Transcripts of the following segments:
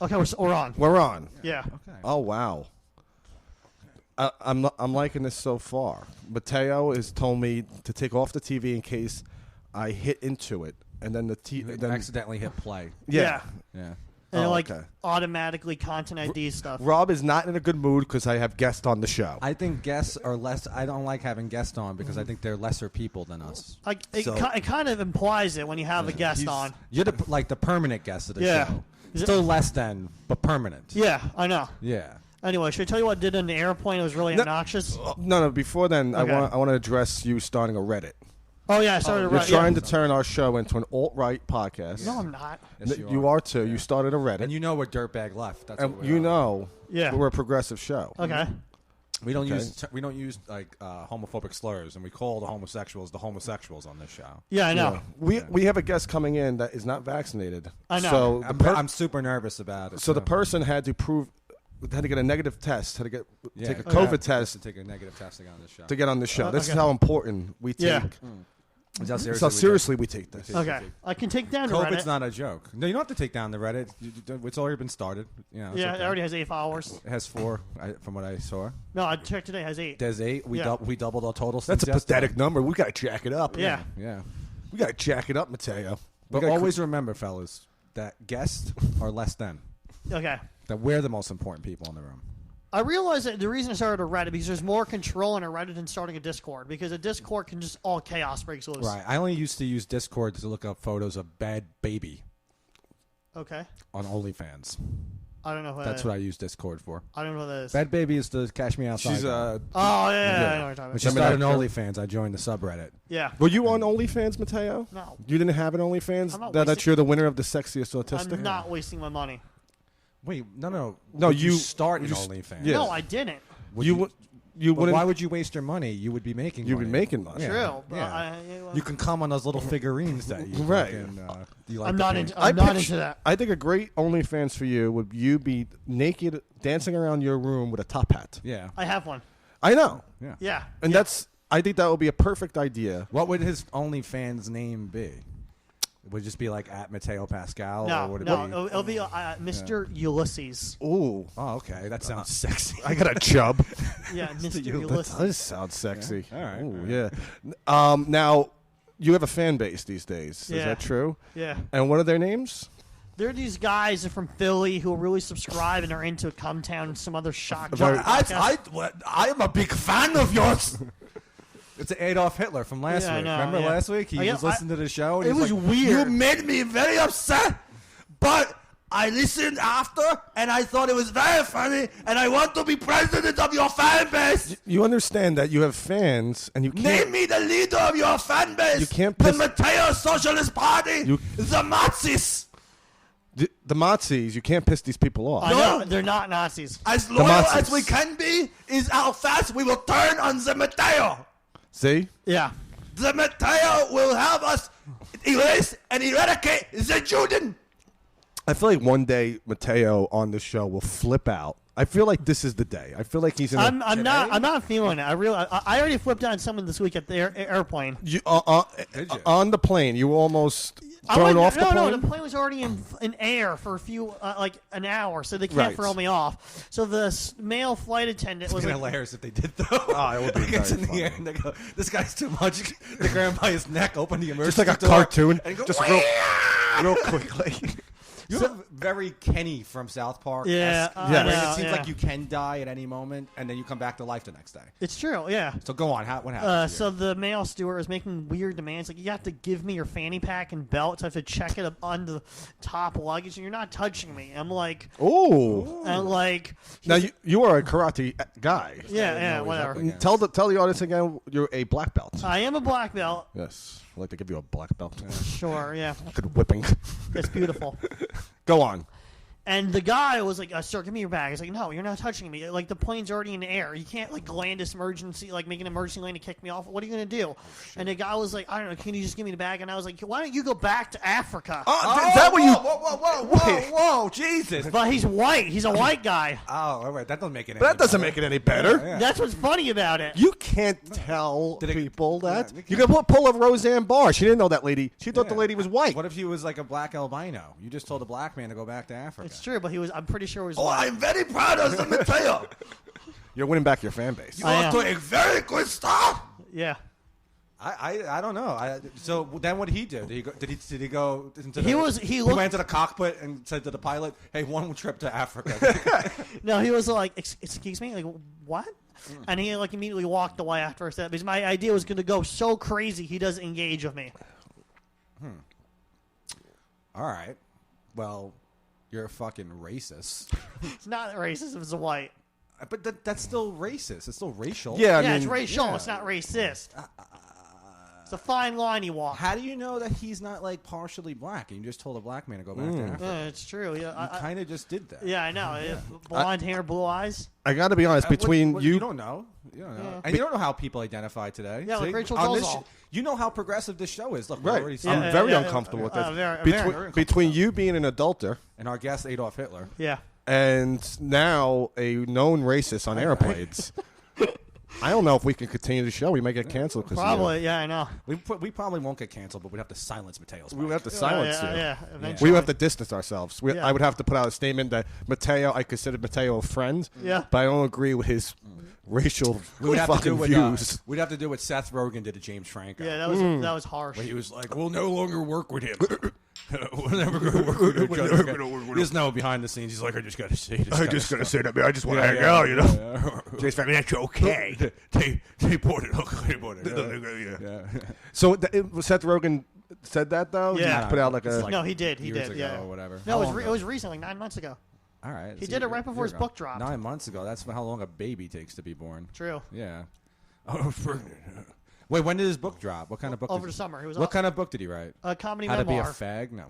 Okay, we're on. We're on. Yeah. Okay. Oh wow. I'm liking this so far. Matteo has told me to take off the TV in case I hit into it, and then the TV accidentally hit play. Yeah. And okay. automatically content ID stuff. Rob is not in a good mood because I have guests on the show. I think guests are less. I don't like having guests on because I think they're lesser people than us. It kind of implies it when you have a guest on. You're the permanent guest of the show. Still less than, but permanent. Yeah, I know. Yeah. Anyway, should I tell you what I did in the airplane? It was really obnoxious. No. Before then, Okay. I want to address you starting a Reddit. Oh yeah, I started a You're Reddit. trying to turn our show into an alt-right podcast. No, I'm not. Yes, You are too. Yeah. You started a Reddit. And you know we're dirtbag left. That's and what you know Yeah. we're a progressive show. Okay. We don't use like homophobic slurs, and we call the homosexuals on this show. Yeah, I know. We have a guest coming in that is not vaccinated. I know. So I'm super nervous about it. So the person had to get a negative test, take a COVID test to take a negative test to get on this show. to get on the show. This is how important we take. Yeah. This is how seriously we take this. Okay. I can take down the COVID's Reddit. not a joke. No, you don't have to take down the Reddit. It's already been started. Yeah, okay. it already has 8 followers. It has 4, from what I saw. No, I checked today. It has 8. There's 8. We doubled our total. That's a since pathetic yesterday. number. We got to jack it up. Yeah. Yeah. We got to jack it up, Matteo. But always remember, fellas, that guests are less than. Okay. That we're the most important people in the room. I realized that the reason I started a Reddit because there's more control in a Reddit than starting a Discord because a Discord can just all chaos breaks loose. Right. I only used to use Discord to look up photos of bad baby Okay. on OnlyFans. I don't know what That's what I use Discord for. I don't know what that is. Bad baby is the Cash Me Outside. She's Oh, yeah, I know what you're talking When about. she started OnlyFans, I joined the subreddit. Yeah. Were you on OnlyFans, Matteo? No. You didn't have an OnlyFans? I'm not That wasting- you're the winner of the sexiest autistic? I'm not wasting my money. Wait, no. No, Did you started you OnlyFans. Yeah. No, I didn't. You But wouldn't. why would you waste your money? You would be making You'd money. be making money. Yeah. True. But Yeah. I, You can come on those little figurines that you Right. you like I'm to not paint. into. I'm not into that. I think a great OnlyFans for you would you be naked dancing around your room with a top hat. Yeah. I have one. I know. Yeah. Yeah. And I think that would be a perfect idea. What would his OnlyFans name be? Would it just be like at Matteo Pascal? No, or would it no. be? It'll be Mr. Ulysses. Ooh. Oh, okay. That sounds sexy. I got a chub. Yeah, Mr. That Ulysses. does sound sexy. Yeah. All right. Ooh, yeah. Now, you have a fan base these days. Is Yeah. that true? Yeah. And what are their names? There are these guys from Philly wwho really subscribe and are into Come Town and some other shock. Very- jock podcast. I am a big fan of yours. It's Adolf Hitler from last Yeah, I week. know, Remember yeah. last week? He was listening to the show. And It he's was like, weird. You made me very upset, but I listened after, and I thought it was very funny, and I want to be president of your fan base. You understand that you have fans, and you can't. Name me the leader of your fan base. You can't The piss- Matteo Socialist Party. The Nazis. The Nazis, you can't piss these people off. I know, they're not Nazis. As loyal Nazis. as we can be is how fast we will turn on the Matteo. See? Yeah. The Matteo will have us erase and eradicate the Juden. I feel like one day Matteo on the show will flip out. I feel like this is the day. I feel like he's in. I'm not feeling it. I already flipped on someone this week at the airplane. On the plane. You were almost thrown off the plane. No, the plane was already in air for a few like an hour, so they can't throw me off. So the male flight attendant was like, hilarious if they did though. Oh, it would be Gets very in funny. the air and they go, "This guy's too much." They grab him by his neck, open the emergency Just like a door, cartoon. and go, Just real quickly. You're very Kenny from South Park. Yeah, yeah. Where know, it seems yeah. like you can die at any moment, and then you come back to life the next day. It's true, yeah. So go on. What happened? So the male steward was making weird demands, like you have to give me your fanny pack and belt, so I have to check it up on the top luggage, and you're not touching me. I'm like, Ooh. and like, Now you are a karate guy. yeah, whatever. Tell the audience again. You're a black belt. I am a black belt. Yes, I'd like to give you a black belt. Sure, yeah, Good whipping. it's beautiful. Go on. And the guy was like, "Sir, give me your bag." He's like, "No, you're not touching me. Like the plane's already in the air. You can't like land this emergency, like make an emergency landing to kick me off. What are you gonna do?" And the guy was like, "I don't know. Can you just give me the bag?" And I was like, "Why don't you go back to Africa?" Is that what you? Whoa, Jesus! But he's white. He's a white guy. Oh, all right. That doesn't make it. But that doesn't make it any better. That's what's funny about it. You can't tell people that. Yeah, You can pull a Roseanne Barr. She didn't know that lady. She thought the lady was white. What if he was like a black albino? You just told a black man to go back to Africa. It's true, but I'm pretty sure it was. Oh, white. I'm very proud of San Mateo. You're winning back your fan base. You are doing a very good start. Yeah. I don't know. So then what did he do? Did he go into He went into the cockpit and said to the pilot, "Hey, one trip to Africa." No, he was like, "Excuse me, like what?" And he like immediately walked away after I said that because my idea was going to go so crazy he doesn't engage with me. All right. Well, you're a fucking racist. It's not racist if it's a white. But that's still racist. It's still racial. Yeah, It's racial. It's not racist. It's a fine line you walk. How do you know that he's not like partially black? And you just told a black man to go back to Africa. It's true. Yeah, You kind of just did that. yeah, I know. Blonde hair, blue eyes. I got to be honest. Between you don't know. You don't know. Yeah. And you don't know how people identify today. Yeah, like Rachel on this Dolezal. you know how progressive this show is. Look, we're right, already I'm saying- very uncomfortable with this. very Between you being an adulter and our guest Adolf Hitler. Yeah. and now a known racist on airplanes, I don't know if we can continue the show. We might get canceled. Probably. Yeah, I know. We probably won't get canceled, but we'd have to silence Mateo's. We would have to Yeah, silence you. yeah. We Eventually. would have to distance ourselves. Yeah. I would have to put out a statement that Matteo, I consider Matteo a friend, Yeah. but I don't agree with his racial We would have to do fucking what views. we'd have to do what Seth Rogen did to James Franco. Yeah, that was harsh. Where he was like, "We'll no longer work with him. We'll never go to work with each other." Just know behind the scenes, he's like, "I just got to say this." I just gotta say that, man. I just want to hang out, you know. James Franco, that's okay. They bought it. Look, they bought it. Yeah. So Seth Rogen said that though. Yeah. He put out like It's a. No, he did. He years did. ago Yeah. or whatever. No, How long it was recent, like 9 months ago. All right. He so did it a right before year his ago. book dropped. 9 months ago. That's how long a baby takes to be born. True. Yeah. Oh, pregnant. Wait, when did his book drop? What kind of book? Over the summer. He was What kind of book did he write? a comedy How to be a memoir. fag? No.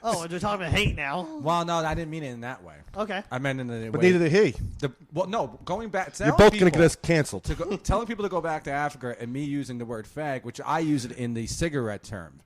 Oh, they're talking about hate now. Well, no, I didn't mean it in that way. Okay. I meant in the But way. neither did he. Well, no, going back. You're both gonna get us canceled. Telling people to go back to Africa and me using the word fag, which I use it in the cigarette term,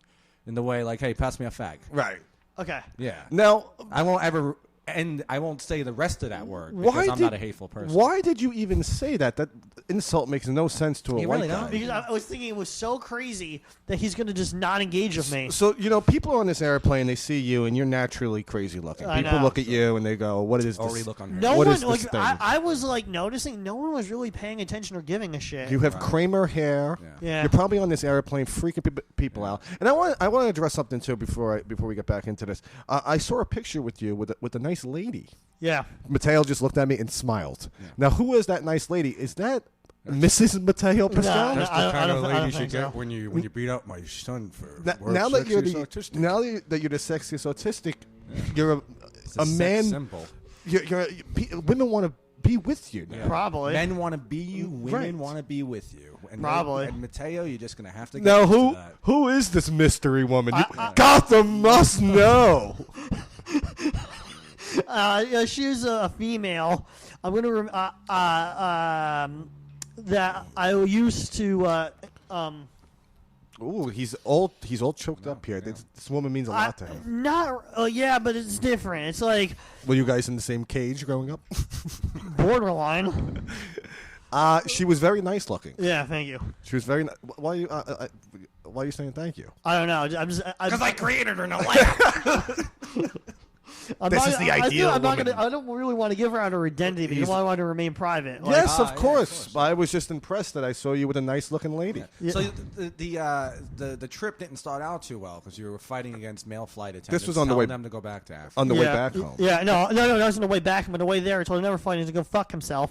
in the way like, "Hey, pass me a fag." Right. Okay. Yeah. Now, I won't ever, and I won't say the rest of that word because I'm not a hateful person. Why did you even say that? That insult makes no sense to a You white really guy. don't? Because I was thinking it was so crazy that he's going to just not engage with me. So, people on this airplane, they see you, and you're naturally crazy looking. I People know. look at you, and they go, what is Already this? look on No What one, is this like, thing? I was like noticing no one was really paying attention or giving a shit. You have Kramer hair. Yeah. You're probably on this airplane freaking people out. And I want to address something, too, before we get back into this. I saw a picture with you with a nice lady. Yeah. Mateo just looked at me and smiled. Now, who is that nice lady? Is that Mrs. Mateo Pascal? No, That's I the kind of don't lady you think should get so. when you beat up my son for Now that you're autistic. that you're the sexiest autistic, you're It's a sex man. symbol. Women want to be with you now. Yeah. Probably. Men want to be you. Women Right. want to be with you. And Probably. And Mateo, you're just gonna have to. Get Now, used to that. who is this mystery woman? Gotham must know. Yeah, she's a female. I'm gonna that I used to. Ooh, he's all choked up here. This woman means a lot to him. Yeah, but it's different. It's like Were you guys in the same cage growing up? borderline. She was very nice looking. Yeah, thank you. She was very. Why are you saying thank you? I don't know. Because I created her in a lab. This is the ideal I'm not woman. gonna. I don't really want to give her out her identity because I want her to remain private. Like, Yes, of yeah, course. I was just impressed that I saw you with a nice looking lady. Yeah. So the trip didn't start out too well because you were fighting against male flight attendants. This was on the telling way- them to go back to Africa. On the way back home. Yeah, no, that was on the way back. But on the way there, I told him never fighting to go fuck himself.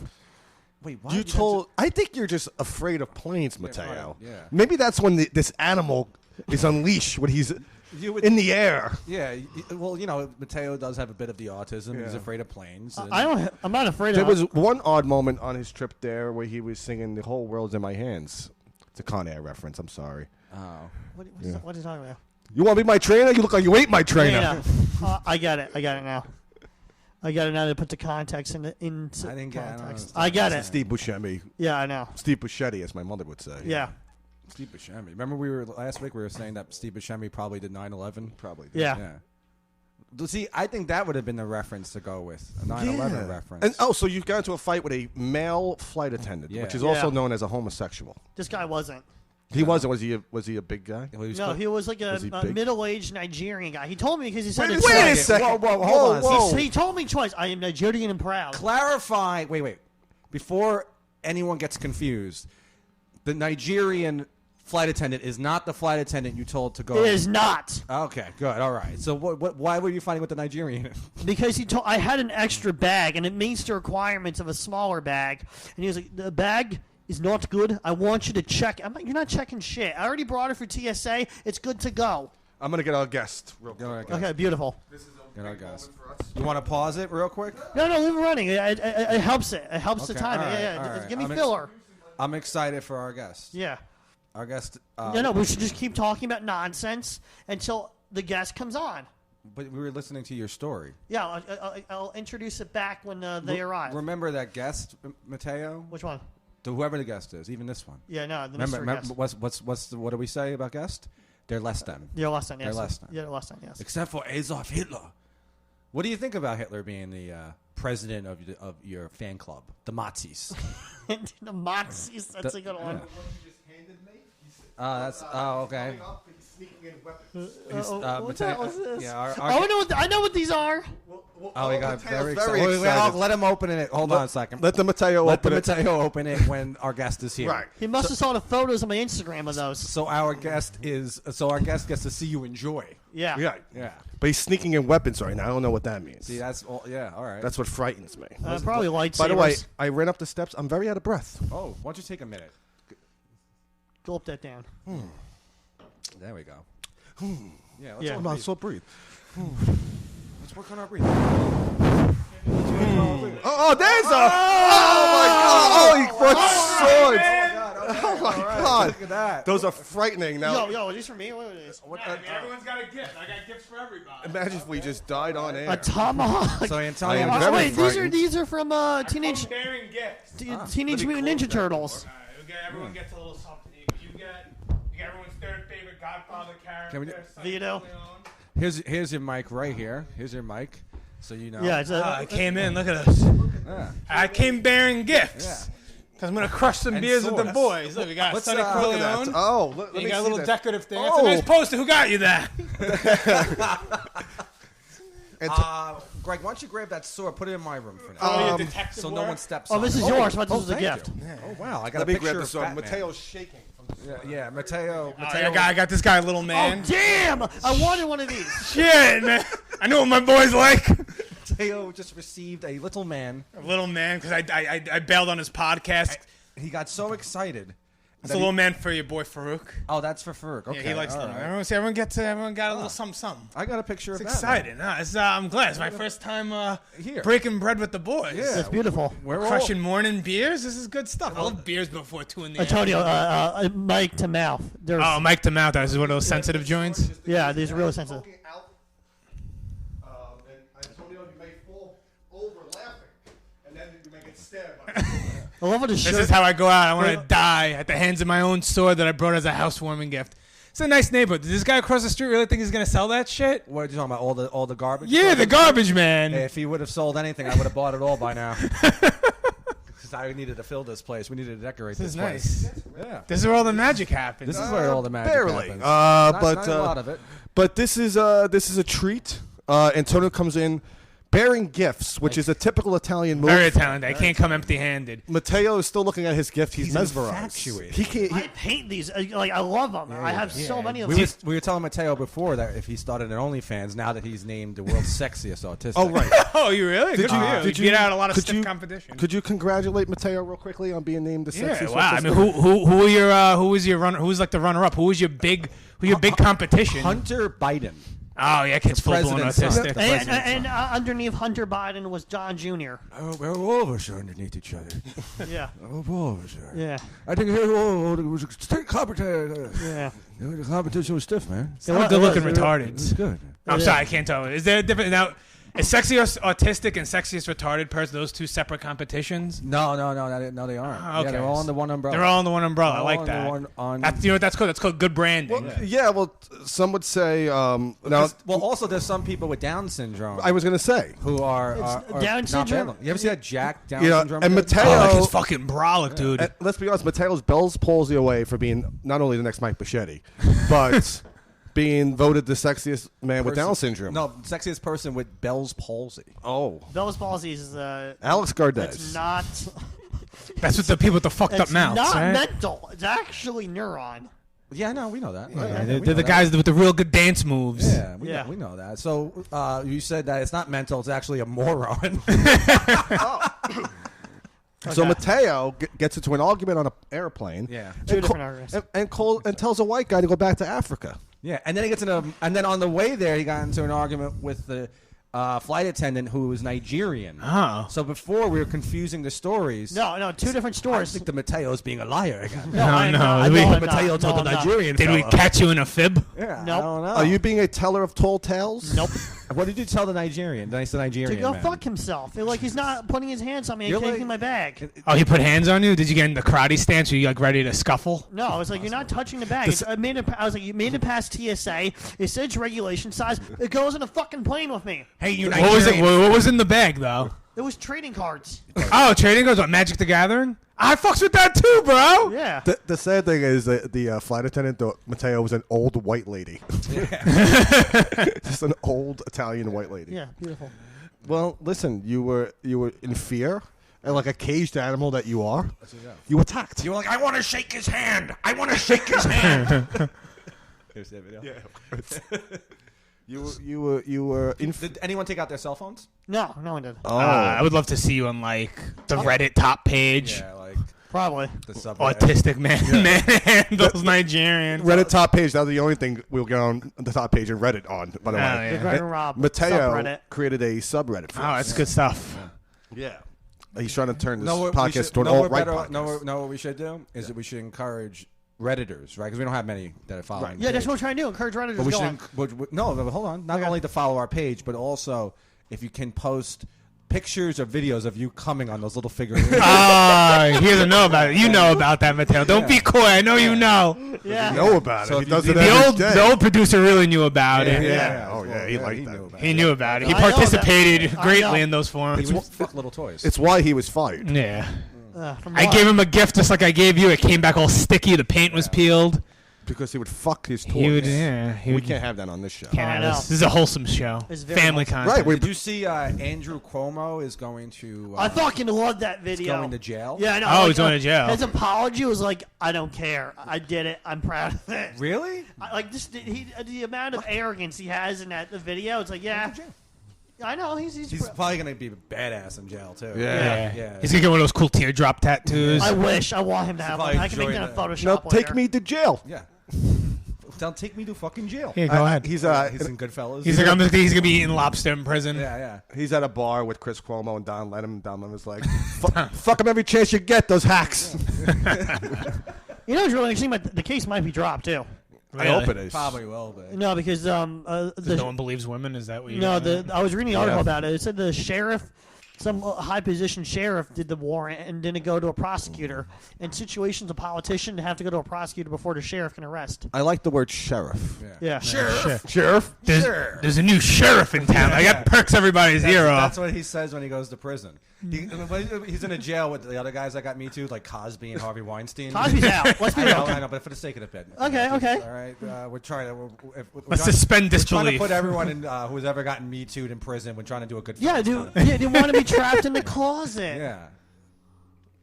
Wait, what? You told. I think you're just afraid of planes, Mateo. right, yeah. Maybe that's when this animal is unleashed when he's in the air. Yeah, well, Mateo does have a bit of the autism. He's afraid of planes. and- I'm not afraid There of. was one odd moment on his trip there where he was singing "The Whole World's in My Hands." It's a Con Air reference. I'm sorry. Oh. What are you talking about? You want to be my trainer? You look like you ate my trainer. Yeah, I get it. I got it now. I got it now to put the context into I didn't get it. context. I get it. Steve Buscemi. Yeah, I know. Steve Buscemi, as my mother would say. Yeah. Steve Buscemi. Remember last week we were saying that Steve Buscemi probably did 9/11? Probably. Yeah. Yeah. See, I think that would have been the reference to go with, a 9/11 reference. And so you got into a fight with a male flight attendant, Yeah. which is also Yeah. known as a homosexual. This guy wasn't. He wasn't. Was he a big guy? No, he was like Was he a big? middle-aged Nigerian guy. He told me because he said Wait it's a second. Whoa, hold on. He told me twice, I am Nigerian and proud. Clarify. Wait. Before anyone gets confused, the Nigerian flight attendant is not the flight attendant you told to go. It is not. Okay, good. All right. So why were you fighting with the Nigerian? Because he told I had an extra bag, and it meets the requirements of a smaller bag. And he was like, the bag is not good. I want you to check. I'm like, you're not checking shit. I already brought it for TSA. It's good to go. I'm gonna get our guest real quick. Okay, beautiful. This is a Good, I big guess. moment for us. You want to pause it real quick? No, leave it running. It helps it. It helps the Okay, time. all right, Yeah. all right. Give me I'm filler. I'm excited for our guest. Yeah. Our guest. No, we should just keep talking about nonsense until the guest comes on. But we were listening to your story. Yeah, I'll introduce it back when they arrive. Remember that guest, Matteo? Which one? To whoever the guest is, even this one. Yeah, no, the Remember, mystery guest. what do we say about guest? They're less than. Yeah, less than, yes. They're less than. Yeah, less than, yes. Except for Adolf Hitler. What do you think about Hitler being the president of your fan club, the Nazis? The Nazis, that's a good one. Okay. What the hell is this? Yeah, I know what these are. Oh, he got Mateo's very very excited. excited. Let him open it. Hold on a second. Let the Matteo Let the open it. Matteo open it when our guest is here. Right. He must have saw the photos on my Instagram of those. So our guest gets to see you enjoy. Yeah. Yeah. Yeah. But he's sneaking in weapons right now. I don't know what that means. See, that's all. Yeah. All right. That's what frightens me. Probably lightsabers. By the way, I ran up the steps. I'm very out of breath. Oh, why don't you take a minute? Gulp that down. There we go. Yeah. Yeah. I'm not so breathe. Let's work on our breathing. Oh, there's a! Oh my God! Oh, he brought swords! Oh my God! Look at that. Those are frightening. Now, Yo, are these for me? What are these? Everyone's got a gift. I got gifts for everybody. imagine if we just died on air. A tomahawk. So I Antonio. am very Wait, frightened. these are from Teenage Bearing gifts. Teenage Mutant Ninja Turtles. Everyone gets a little something. You get everyone's third favorite Godfather character. Can we Vito. Here's your mic right here. Here's your mic, so you know. Yeah, it's I came in. Look at this. Yeah. I came bearing gifts. Yeah. Because I'm gonna crush some And beers with the swords. boys. Look, we got Let's, Sonny look at Corleone. Oh, let You me got a see little that. decorative thing. That's a Oh. nice poster. Who got you that? Greg, why don't you grab that sword? Put it in my room for now, Oh, your detective so no work? one steps Oh, on this it. is yours, but this is a thank gift. you. Oh wow, I got Let a me picture grab of this one. Batman. Mateo's shaking. Yeah, Matteo. I got this guy a little man. Oh, damn! I wanted one of these. Shit, man. I know what my boys like. Matteo just received a little man. A little man, because I bailed on his podcast. He got so excited. It's a little man for your boy Farouk. Oh, that's for Ferg. Okay, Yeah, he likes all little. right. Everyone got a little something. I got a picture It's of exciting. I'm glad. It's my first time Here. breaking bread with the boys. Yeah. It's beautiful. We're all Crushing morning beers. This is good stuff. I love beers before 2 in the Antonio, mic to mouth. There's, Oh, mic to mouth. This is one of those sensitive joints. Yeah, these are really sensitive. Antonio, you may fall over laughing, and then you may get stabbed. I love what his This shirt. is how I go out. I want to die at the hands of my own sword that I brought as a housewarming gift. It's a nice neighborhood. Does this guy across the street really think he's gonna sell that shit? What are you talking about? All the garbage? Yeah, the garbage man. Hey, if he would have sold anything, I would have bought it all by now. Because I needed to fill this place. We needed to decorate This this is place. nice. Yeah. This is where all the magic happens. This is where all the magic barely. happens. But not a lot of it. But this is a treat. Antonio comes in bearing gifts, which is a typical Italian move. Very talented. I can't come empty-handed. Matteo is still looking at his gift. He's mesmerized. infatuated. He can't. I paint these. I love them. I have so many of We them. were telling Matteo before that if he started an OnlyFans, now that he's named the world's sexiest autistic. Oh right. Oh, you really? Good for you. did You beat out a lot of could stiff you- competition. Could you congratulate Matteo real quickly on being named the Yeah, sexiest? wow. I autistic? mean, who was your runner? Who was like the runner-up? Who was your big competition? Hunter Biden. Oh yeah, kid's full-blown president's son. autistic. And underneath Hunter Biden was John Jr. Oh, we're all of us are underneath each other. Yeah. All of us are. Yeah. I think it was a stiff competition. Yeah. The competition was stiff, man. Some good-looking it was- retardeds. It's good. I'm sorry, I can't tell. Is there a different now? Is sexiest autistic and sexiest retarded person those two separate competitions? No, they aren't. Oh, okay. Yeah, they're all under one umbrella. They're all under one umbrella. I All like under that. one That's what that's called. That's called good branding. Well, some would say. Now, also there's some people with Down syndrome I was going to say. who are Down not syndrome? bad. You ever see that Jack Down Yeah, syndrome? and kid? Matteo. Oh, like his fucking brolic, dude. And let's be honest, Mateo's Bell's palsy away for being not only the next Mike Bichetti, but being voted the sexiest man with Down syndrome. No, sexiest person with Bell's palsy. Oh. Bell's palsy is Alex Gardez. it's not. That's what the people with the fucked up It's mouths, not right? mental. It's actually neuron. Yeah, no, we know that. They're the guys with the real good dance moves. Yeah, Yeah. we know that. So you said that it's not mental; it's actually a moron. So Mateo gets into an argument on an airplane. Yeah. Two and different arguments. and tells a white guy to go back to Africa. Yeah, and then he gets and then on the way there, he got into an argument with the flight attendant who was Nigerian. Oh. So before we were confusing the stories. No, two different I stores. think the Mateo's being a liar again. No, I'm no. not. Did we- I'm Mateo not. told No, the I'm not. Nigerian Did we fella. catch you in a fib? Yeah, Nope. I don't know. Are you being a teller of tall tales? Nope. What did you tell the Nigerian? The Nigerian To go man? fuck himself. Like he's not putting his hands on me and You're taking like- my bag. Oh, he put hands on you? Did you get in the karate stance? Were you like ready to scuffle? No, I was like, you're not touching the bag. I was like, you made it past TSA. It said it's regulation size. It goes in a fucking plane with me. Hey, you What was it? What was in the bag though? It was trading cards. Oh, trading cards. What, Magic the Gathering? I fucks with that too, bro. Yeah. The sad thing is that the flight attendant thought Mateo was an old white lady. Just an old Italian white lady. Yeah, beautiful. Well, listen, you were in fear, and like a caged animal that you are, you attacked. You were like, I want to shake his hand. I want to shake his hand. Here's that video. Yeah. You were in. Did anyone take out their cell phones? No, no one did. Oh, I would love to see you on like the Reddit top page. Yeah, like Probably. the subreddit. Autistic man handles Nigerian. Reddit top page. That was the only thing we'll get on the top page and Reddit on. By the way, yeah. Greg and Rob. Mateo subreddit. created a subreddit for Oh, us. that's good stuff. Yeah, he's trying to turn this No, what we podcast should- to an no, we're alt-right better- podcast. no, what we should do is that we should encourage Redditors, right? Because we don't have many that are following. Yeah, the that's page. what we're trying to do. Encourage Redditors But to we go should. on. No, hold on. Not only to follow our page, but also if you can post pictures or videos of you coming on those little figurines. Oh, he doesn't know about it. You know about that, Mateo. Don't be coy. I know you know. Yeah. You know about So it. if He you does see it The every old, day. the old producer really knew about it. Yeah. Oh, yeah, he liked that. knew about He it. knew about it. He I know that. participated I greatly know. in those forums. He would fuck little toys. It's why he was fired. Yeah. From I what? gave him a gift just like I gave you. It came back all sticky. The paint was peeled. Because he would fuck his toys. He would, yeah. He We would, can't have that on this show. can't I have know. this. This is a wholesome show. It's very Family wholesome. content. Right, Did you see Andrew Cuomo is going to? I fucking love that video. going to jail? Yeah, I know. Oh, he's going to jail. His apology was like, I don't care. I did it. I'm proud of it. Really? Like just the amount of arrogance he has in the video. It's like, yeah, I know He's probably going to be a badass in jail too. Yeah. Yeah. He's gonna get one of those cool teardrop tattoos. I wish. I want him to have probably one. I can make enjoy that in that. Photoshop. No, take later. me to jail. Yeah. Don't take me to fucking jail. Yeah, go ahead. He's He's in Goodfellas. He's like, he's gonna be eating lobster in prison. yeah. he's at a bar with Chris Cuomo and Don Lemon. Don Lemon's like, fuck him every chance you get. Those hacks. You know what's really interesting? But the case might be dropped too. I hope it is. Probably will be. No, because No one believes women. Is that what you? No, got? I was reading the article Yeah. about it. It said the sheriff, some high-position sheriff, did the warrant and didn't go to a prosecutor. In situations, a politician have to go to a prosecutor before the sheriff can arrest. I like the word sheriff. Yeah. Sheriff. There's a new sheriff in town. Like, that perks everybody's ear off. That's what he says when he goes to prison. He's in a jail with the other guys that got me too, like Cosby and Harvey Weinstein. Cosby's out. Let's be I real. know, but for the sake of the bit. Okay. All right, we're trying to. We're Let's trying- suspend We're trying to disbelief. put everyone in who's ever gotten Me Too'd in prison. We're trying to do a good. Yeah, fight. dude. They want to be trapped in the closet. Yeah.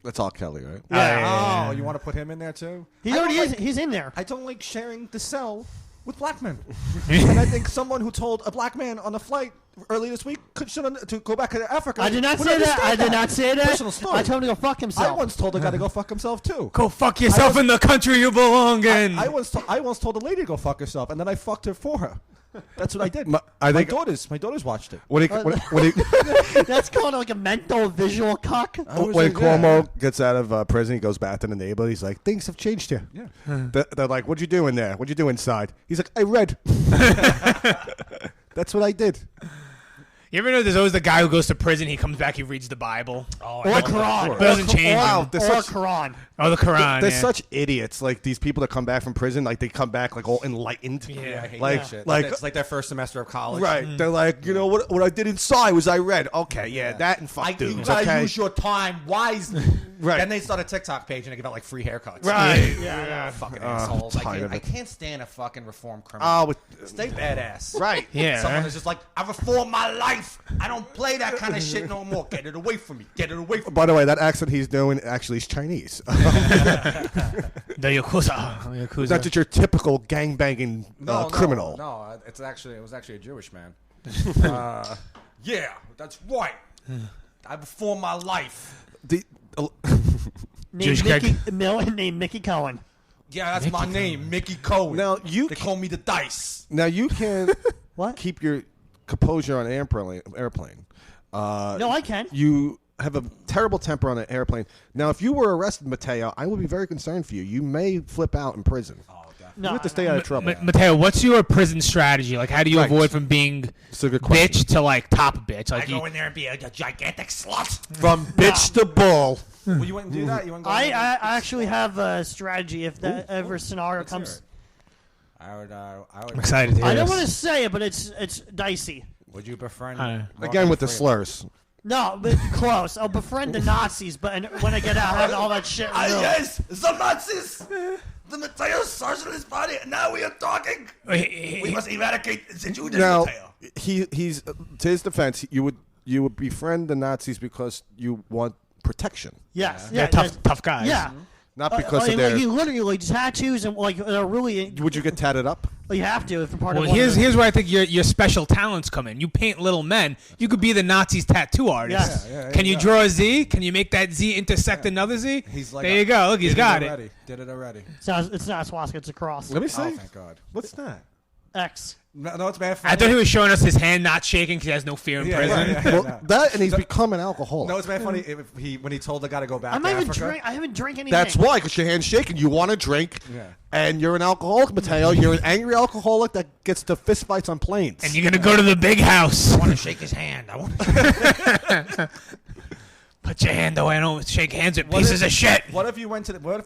That's all Kelly, right? Yeah. Oh, you want to put him in there too? He I don't already is. like- He's in there. I don't like sharing the cell with black men. And I think someone who told a black man on a flight early this week to go back to Africa. I did not would say that. understand I did not say that. Personal story. I told him to go fuck I himself. once told a guy to go fuck himself too. Go fuck yourself in the country you belong in. I once told a lady to go fuck herself, and then I fucked her for her. That's what I did. I my think- daughters watched it. When he That's called like a mental visual cock. when Cuomo gets out of prison, he goes back to the neighborhood. He's like, things have changed here. Yeah. They're like, what'd you do in there? What'd you do inside? He's like, I read. That's what I did. You ever know there's always the guy who goes to prison, he comes back, he reads the Bible. Or Quran. But it doesn't change Wow, him. they're Or such, Quran. Oh, the Quran. they're yeah. such idiots. Like these people that come back from prison, like they come back like all enlightened. Yeah. I hate Like- that shit. like- It's like their first semester of college. Right. They're like, you know what I did inside was I read. Okay, yeah, that and fuck You dudes. gotta Okay. use your time wisely. Right. Then they start a TikTok page and they give out like free haircuts. Right. Yeah. Fucking assholes. tired of I it. can't stand a fucking reform criminal. Oh, with- Stay badass. right. Yeah. Someone right? is just like, I reformed my life. I don't play that kind of shit no more. Get it away from me. Get it away from me. By the way, that accent he's doing actually is Chinese. The Yakuza. Not just your typical gangbanging criminal. No, it was actually a Jewish man. Yeah, that's right. I reformed my life. The, Jewish Named Mickey Cohen. Yeah, that's my name, Mickey Cohen. Now, you they ca- call me the Dice. now you can What? keep your composure on an airplane. No, I can. You have a terrible temper on an airplane. Now, if you were arrested, Matteo, I would be very concerned for you. You may flip out in prison. No, You have to stay out of trouble. Mateo, what's your prison strategy? Like, how do you Right. avoid from being It's a good question. bitch to like top bitch? Like, I go in there and be a gigantic slut. From bitch to bull. Well, you wouldn't do that? You wouldn't go I in there? actually have a strategy if that ever scenario Let's hear comes. it. I would. I'm excited to hear I don't this. want to say it, but it's dicey. Would you befriend? Hi. Again with the Freeman? slurs. No, but close. I'll befriend the Nazis, but when I get out, I have all that shit. removed. Yes, the Nazis, the Matteo Socialist Party. Now we are talking. We must eradicate the Jews, Now, Matteo. he's to his defense, you would befriend the Nazis because you want protection, Yes. They're Yeah. tough guys. Yeah. not because of like, their. you literally like tattoos and like are really. Would you get tatted up? Well, you have to if you're part Well, of. one of here's the- where I think your special talents come in. You paint little men. You could be the Nazis' tattoo artist. Yes. Can you draw a Z? Can you make that Z intersect another Z? He's like, there you go. Look, he's got it. already. Did it already. It's not a swastika. It's a cross. Let me see. Oh, thank God. What's that? X. No, it's bad. I thought he was showing us his hand not shaking because he has no fear in Yeah, prison. yeah, yeah. Well, no. that and he's become an alcoholic. No, it's bad funny if when he told the guy to go back I'm to not even Africa. drink. I haven't drank anything. That's why, because your hand's shaking. You want to drink, Yeah. and you're an alcoholic, Matteo. You're an angry alcoholic that gets to fist fights on planes. And you're going to go to the big house. I want to shake his hand. I want to Put your hand away. I don't shake hands with pieces of shit. What if you went to the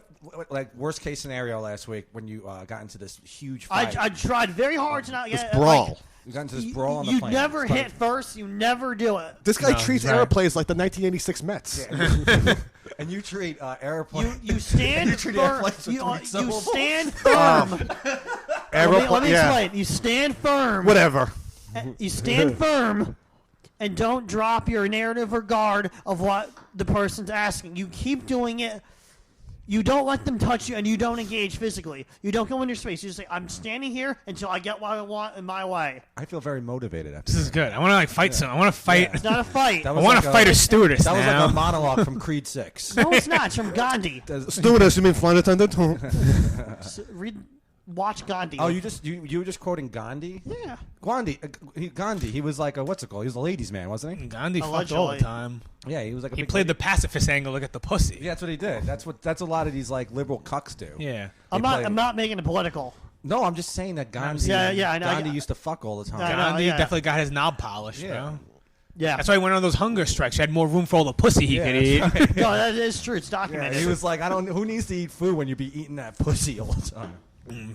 like worst case scenario last week when you got into this huge fight? I tried very hard to not This get brawl. Like, you got into this brawl on the you plane. never hit first. You never do it. This guy No, treats right. airplanes like the 1986 Mets. and you treat airplane. You stand You treat firm. airplanes with You, three you syllables? stand firm. Let me yeah. explain. You stand firm. Whatever. You stand firm, and don't drop your narrative or guard of what the person's asking. You keep doing it. You don't let them touch you, and you don't engage physically. You don't go in your space. You just say, "I'm standing here until I get what I want in my way." I feel very motivated after This is good. I want to like fight some. I want to fight. It's not a fight. That I was want like to fight a stewardess That was now. like a monologue from Creed 6. No, it's not. It's from Gandhi. Stewardess, you mean flight attendant? Watch Gandhi. Oh, you were just quoting Gandhi? Yeah. Gandhi. He was like a what's it called? He was a ladies' man, wasn't he? Gandhi fucked all the Allegedly. time. Yeah, he was like a He big played the lady- pacifist angle. Look at the pussy. Yeah, that's what he did. That's a lot of these like liberal cucks do. Yeah. I'm He not. played- I'm not making it political. No, I'm just saying that Gandhi. Yeah, I know. Gandhi used to fuck all the time. I know. Gandhi yeah. definitely got his knob polished, Yeah. bro. Yeah. That's why he went on those hunger strikes. He had more room for all the pussy he could eat. that's right. No, that is true. It's Yeah, documented. he was like, I don't. Who needs to eat food when you be eating that pussy all the time?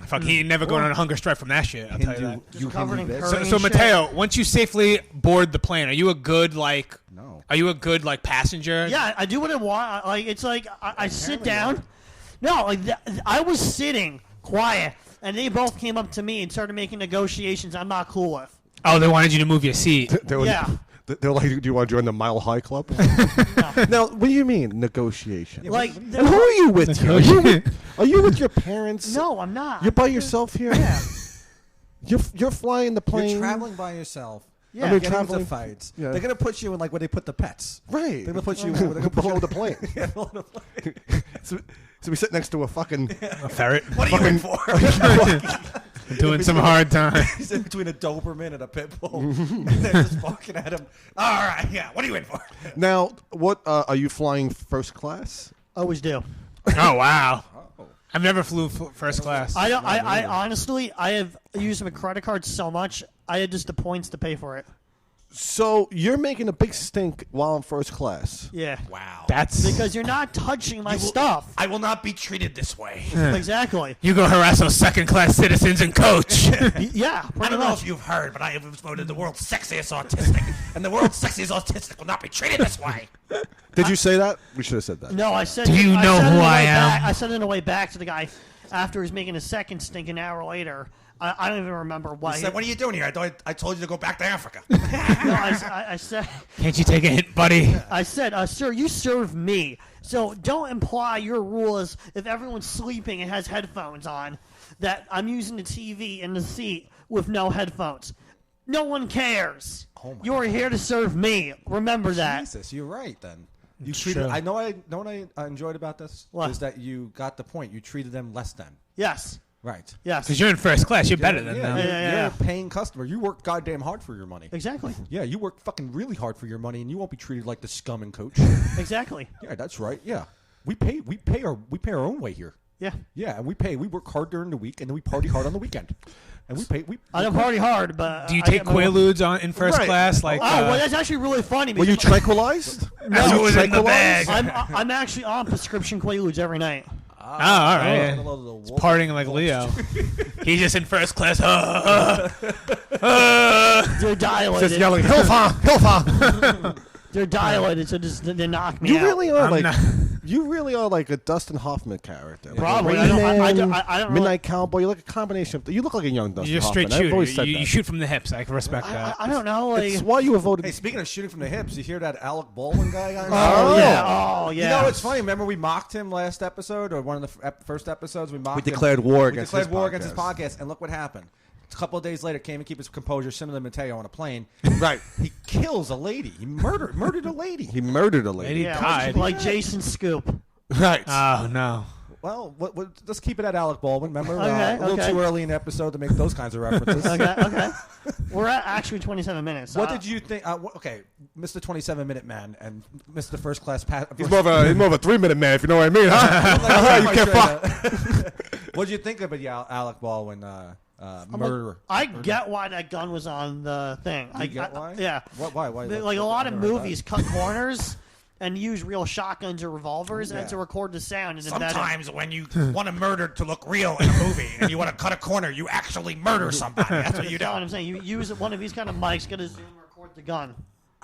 Fuck, he ain't never going on a hunger strike from that shit. I'll tell you that. Just covered in Hindu bitch. curry So and shit. Matteo, once you safely board the plane, are you a good like? No. Are you a good like passenger? Yeah, I do what I want. Like it's like I sit down. No, like I was sitting quiet, and they both came up to me and started making negotiations I'm not cool with. Oh, they wanted you to move your seat. Yeah. They're like, do you want to join the Mile High Club? Now, what do you mean negotiation? Like And who are you with here? Are you with your parents? no, I'm not. You're by yourself here? Yeah. You're flying the plane. You're traveling by yourself. Yeah. I mean, Getting traveling. into fights. Yeah. They're gonna put you in like where they put the pets. Right. They're gonna put you below the plane. Yeah, below the plane. So we sit next to a fucking. A ferret. What are you in for? Doing some hard time. He's in between a Doberman and a pit bull. And they're just barking at him. All right, yeah. What are you in for? Now, what are you flying first class? Always do. Oh wow. I've never flew first class. I don't. I honestly, I have used my credit card so much. I had just the points to pay for it. So you're making a big stink while in first class. Yeah. Wow. That's Because you're not touching my stuff. I will not be treated this way. Exactly. you go harass those second-class citizens and coach. Yeah. I Pretty don't know much. if you've heard, but I have voted the world's sexiest autistic, and the world's sexiest autistic will not be treated this way. Did you say that? We should have said that. No, I said. Do you I know said it who on the I way am? back- I said it on the way back to the guy after he was making a second stink an hour later. I don't even remember what. I said, what are you doing here? I told you to go back to Africa. No, I said. Can't you take a hint, buddy? I said, sir, you serve me. So don't imply your rule is if everyone's sleeping and has headphones on, that I'm using the TV in the seat with no headphones. No one cares. You're here to serve me. Remember that. Jesus, you're right then. You It's treated. true. I know. I know what I enjoyed about this What? is that you got the point. You treated them less than. Yes. Right. Yes. Because you're in first class. You're better than yeah, them. You're, Yeah, you're yeah. a paying customer. You work goddamn hard for your money. Exactly. Yeah, you work fucking really hard for your money, and you won't be treated like the scum and coach. Exactly. Yeah, that's right. Yeah, we pay our own way here. Yeah. Yeah, and we work hard during the week, and then we party hard on the weekend, and I don't party hard, but Do you I take get my- Quaaludes in first Right. class? Like, Oh, well, that's actually really funny. Were you because tranquilized? that's what was in the tranquilized? bag. I'm actually on prescription Quaaludes every night. Oh, all right. It's Partying like Leo. He's just in first class. They're dilated. Just yelling, Hilfa! They're dilated, so just they knock me You out. really are I'm like not- you really are like a Dustin Hoffman character. Probably. Like a I don't- Rain I don't Man, Midnight Cowboy. You're like a combination. You look like a young Dustin You're a straight Hoffman. I've always shooter. said You that. shoot from the hips. I can respect I, that. I don't know. Like, It's why you were voted. Hey, speaking of shooting from the hips, you hear that Alec Baldwin guy? oh yeah. Oh yeah. You know, it's funny. Remember we mocked him last episode, or one of the first episodes? We mocked We him. declared war We against declared his war podcast. against his podcast, and look what happened. A couple of days later, came and keep his composure, similar to Matteo on a plane. Right. He kills a lady. He murdered a lady. He murdered a lady. He yeah, died. like Jason Scoop. Right. Oh no. Well, let's keep it at Alec Baldwin. Remember, Okay, a little okay. too early in the episode to make those kinds of references. Okay. We're at actually 27 minutes. What did you think? Okay, Mr. 27-minute man and Mr. First Class. He's more of a 3-minute man, if you know what I mean, huh? You can't fuck. What did you think of it, Alec Baldwin murderer? I get why that gun was on the thing. I get why? Yeah. Why? Like a lot of I've never heard movies cut corners and use real shotguns or revolvers and to record the sound. And embed it. Sometimes when you want to murder to look real in a movie and you want to cut a corner, you actually murder somebody. That's what you You do. know what I'm saying? You use one of these kind of mics, get a zoom, record the gun.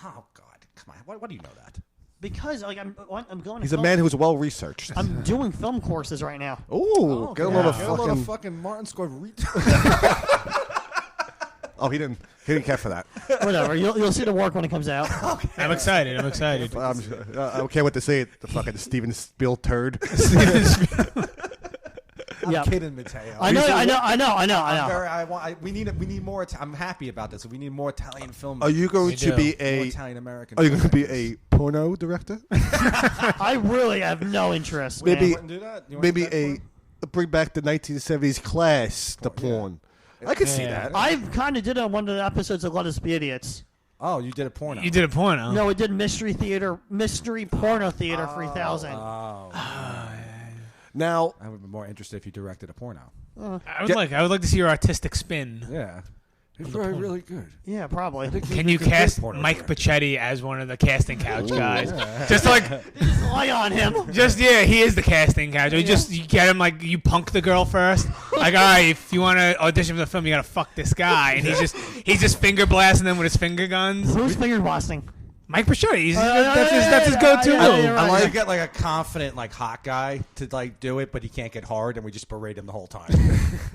Oh God, come on! Why do you know that? Because like I'm going. He's to a man who's well researched. I'm doing film courses right now. Ooh, get a little Get a little fucking. fucking Martin Scorsese. Oh, he didn't care for that. Whatever. You'll see the work when it comes out. I'm excited. I don't care what to say. The fucking Steven Spiel turd. I'm Yep. kidding, Matteo. I know. We need more. I'm happy about this. We need more Italian film. Are you going We to do. be more a? Italian American? Are you going to be a porno director? I really have no interest. Maybe- man. do that? You wanna Maybe do that for bring back the 1970s class, the porn. I could see Yeah. that. I've kind of did it on one of the episodes of Let Us Be Idiots. Oh, you did a porno. You did a porno. No, we did Mystery Porno Theater 3000. Oh, Now, I would be more interested if you directed a porno. I would like to see your artistic spin. Yeah, it's really good. Yeah, probably. Can you cast Mike Pachetti as one of the casting couch guys? Just like, Lie on him. he is the casting couch. You get him like you punk the girl first. Like, all right, if you want to audition for the film, you gotta fuck this guy, and he's just finger blasting them with his finger guns. Who's finger blasting? Mike Pachetti, that's his go-to yeah, move. yeah, right. I want to get like a confident, like hot guy to like do it, but he can't get hard, and we just berate him the whole time.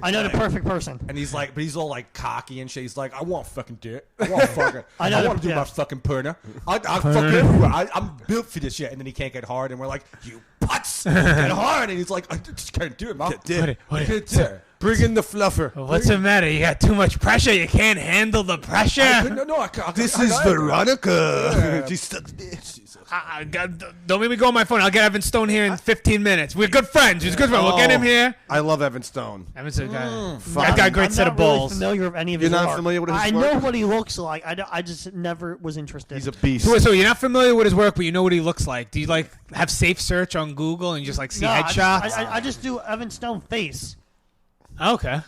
I know the perfect person. And he's like, but he's all like cocky and shit. He's like, I want fucking do it. I want fucking. I know I want to do yeah. my fucking porno. I'm built for this shit. And then he can't get hard, and we're like, you putz, get hard. And he's like, I just can't do it, man. What it- I can't do it. bring in the fluffer. What's the matter? You got too much pressure. You can't handle the pressure. This is Veronica. God, don't make me go on my phone. I'll get Evan Stone here in 15 minutes. We're good friends. He's good friend. We'll get him here. I love Evan Stone. Evan's a guy. That got a great I'm set not of balls. Really familiar with any of You're his not work. familiar with his I work? know what he looks like. I just never was interested. He's a beast. So you're not familiar with his work, but you know what he looks like. Do you like have safe search on Google and just like see no, headshots? I just do Evan Stone face. Okay.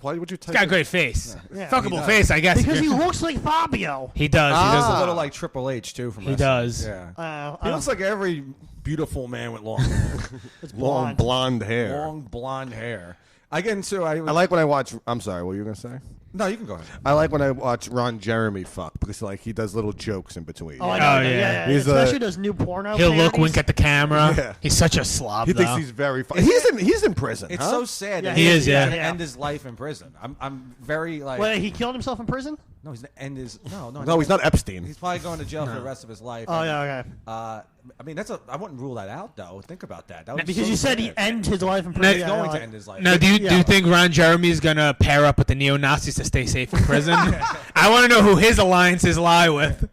Why would you He's type got a it? great face. Yeah. Fuckable face, I guess. Because he looks like Fabio. He does. He He does does. a little like Triple H too from He wrestling. does. Yeah. He looks like every beautiful man with long hair. It's Long blonde. blonde hair. long blonde hair. I get into. I like when I watch. I'm sorry. What were you gonna say? No, you can go ahead. I like when I watch Ron Jeremy fuck because like he does little jokes in between. Oh, I know. Oh, yeah. yeah. He's, Especially those new porno. He'll look, parodies. wink at the camera. Yeah. He's such a slob, He though. thinks he's very funny. He's in prison. It's huh? so sad. Yeah, that he is, he's yeah. gonna Yeah. end his life in prison. I'm very like. Wait, he killed himself in prison? No, he's gonna end his. No, No, he's not Epstein. He's probably going to jail for the rest of his life. Oh, And, yeah, okay. I mean, I wouldn't rule that out though. Think about that. That would be Because so you said sad. he end his life in No, prison. He's Yeah, going like- to end his life. Now, do you Yeah. think Ron Jeremy's gonna pair up with the neo-Nazis to stay safe in prison? I want to know who his alliances lie with.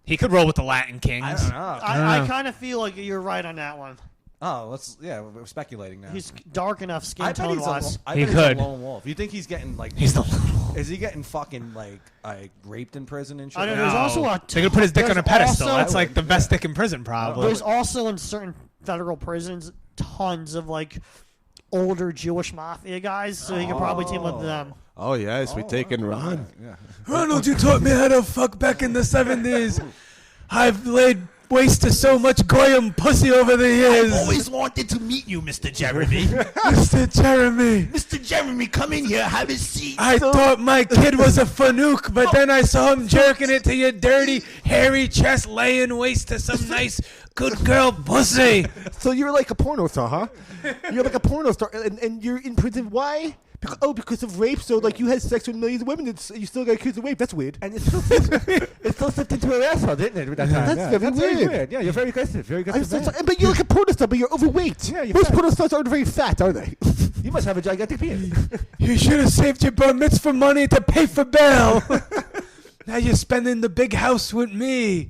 He could roll with the Latin Kings. I don't know. I kind of feel like you're right on that one. We're speculating now. He's dark enough skin I bet tone he's wise. I He bet he's could. a lone wolf. You think he's getting like? He's the. Is he getting fucking like raped in prison and shit? I don't know. There's also a They're gonna put his dick on a there's pedestal. also- That's like the best dick in prison, probably. There's also in certain federal prisons tons of like older Jewish mafia guys, so he could probably team with them. Oh yes, we taking Ron. Ronald, you taught me how to fuck back in the 70s. I've laid waste to so much goyim pussy over the years. Always wanted to meet you, Mr. Jeremy. Mr. Jeremy. Mr. Jeremy, come in here, have a seat. I thought my kid was a fanook, but then I saw him jerking it to your dirty, hairy chest, laying waste to some nice, good girl pussy. So you're like a porno star, huh? You're like a porno star, and you're in prison. Why? Because of rape. So like you had sex with millions of women, and you still got accused of rape. That's weird. And it's still slipped into her asshole, didn't it? That time. That's very weird. Yeah, you're very aggressive. Very aggressive. man. But you're like a porno star, but you're overweight. Yeah, you're Most fat. porno stars aren't very fat, are they? You must have a gigantic penis. You should have saved your bar mitzvah money to pay for bail. Now you're spending the big house with me.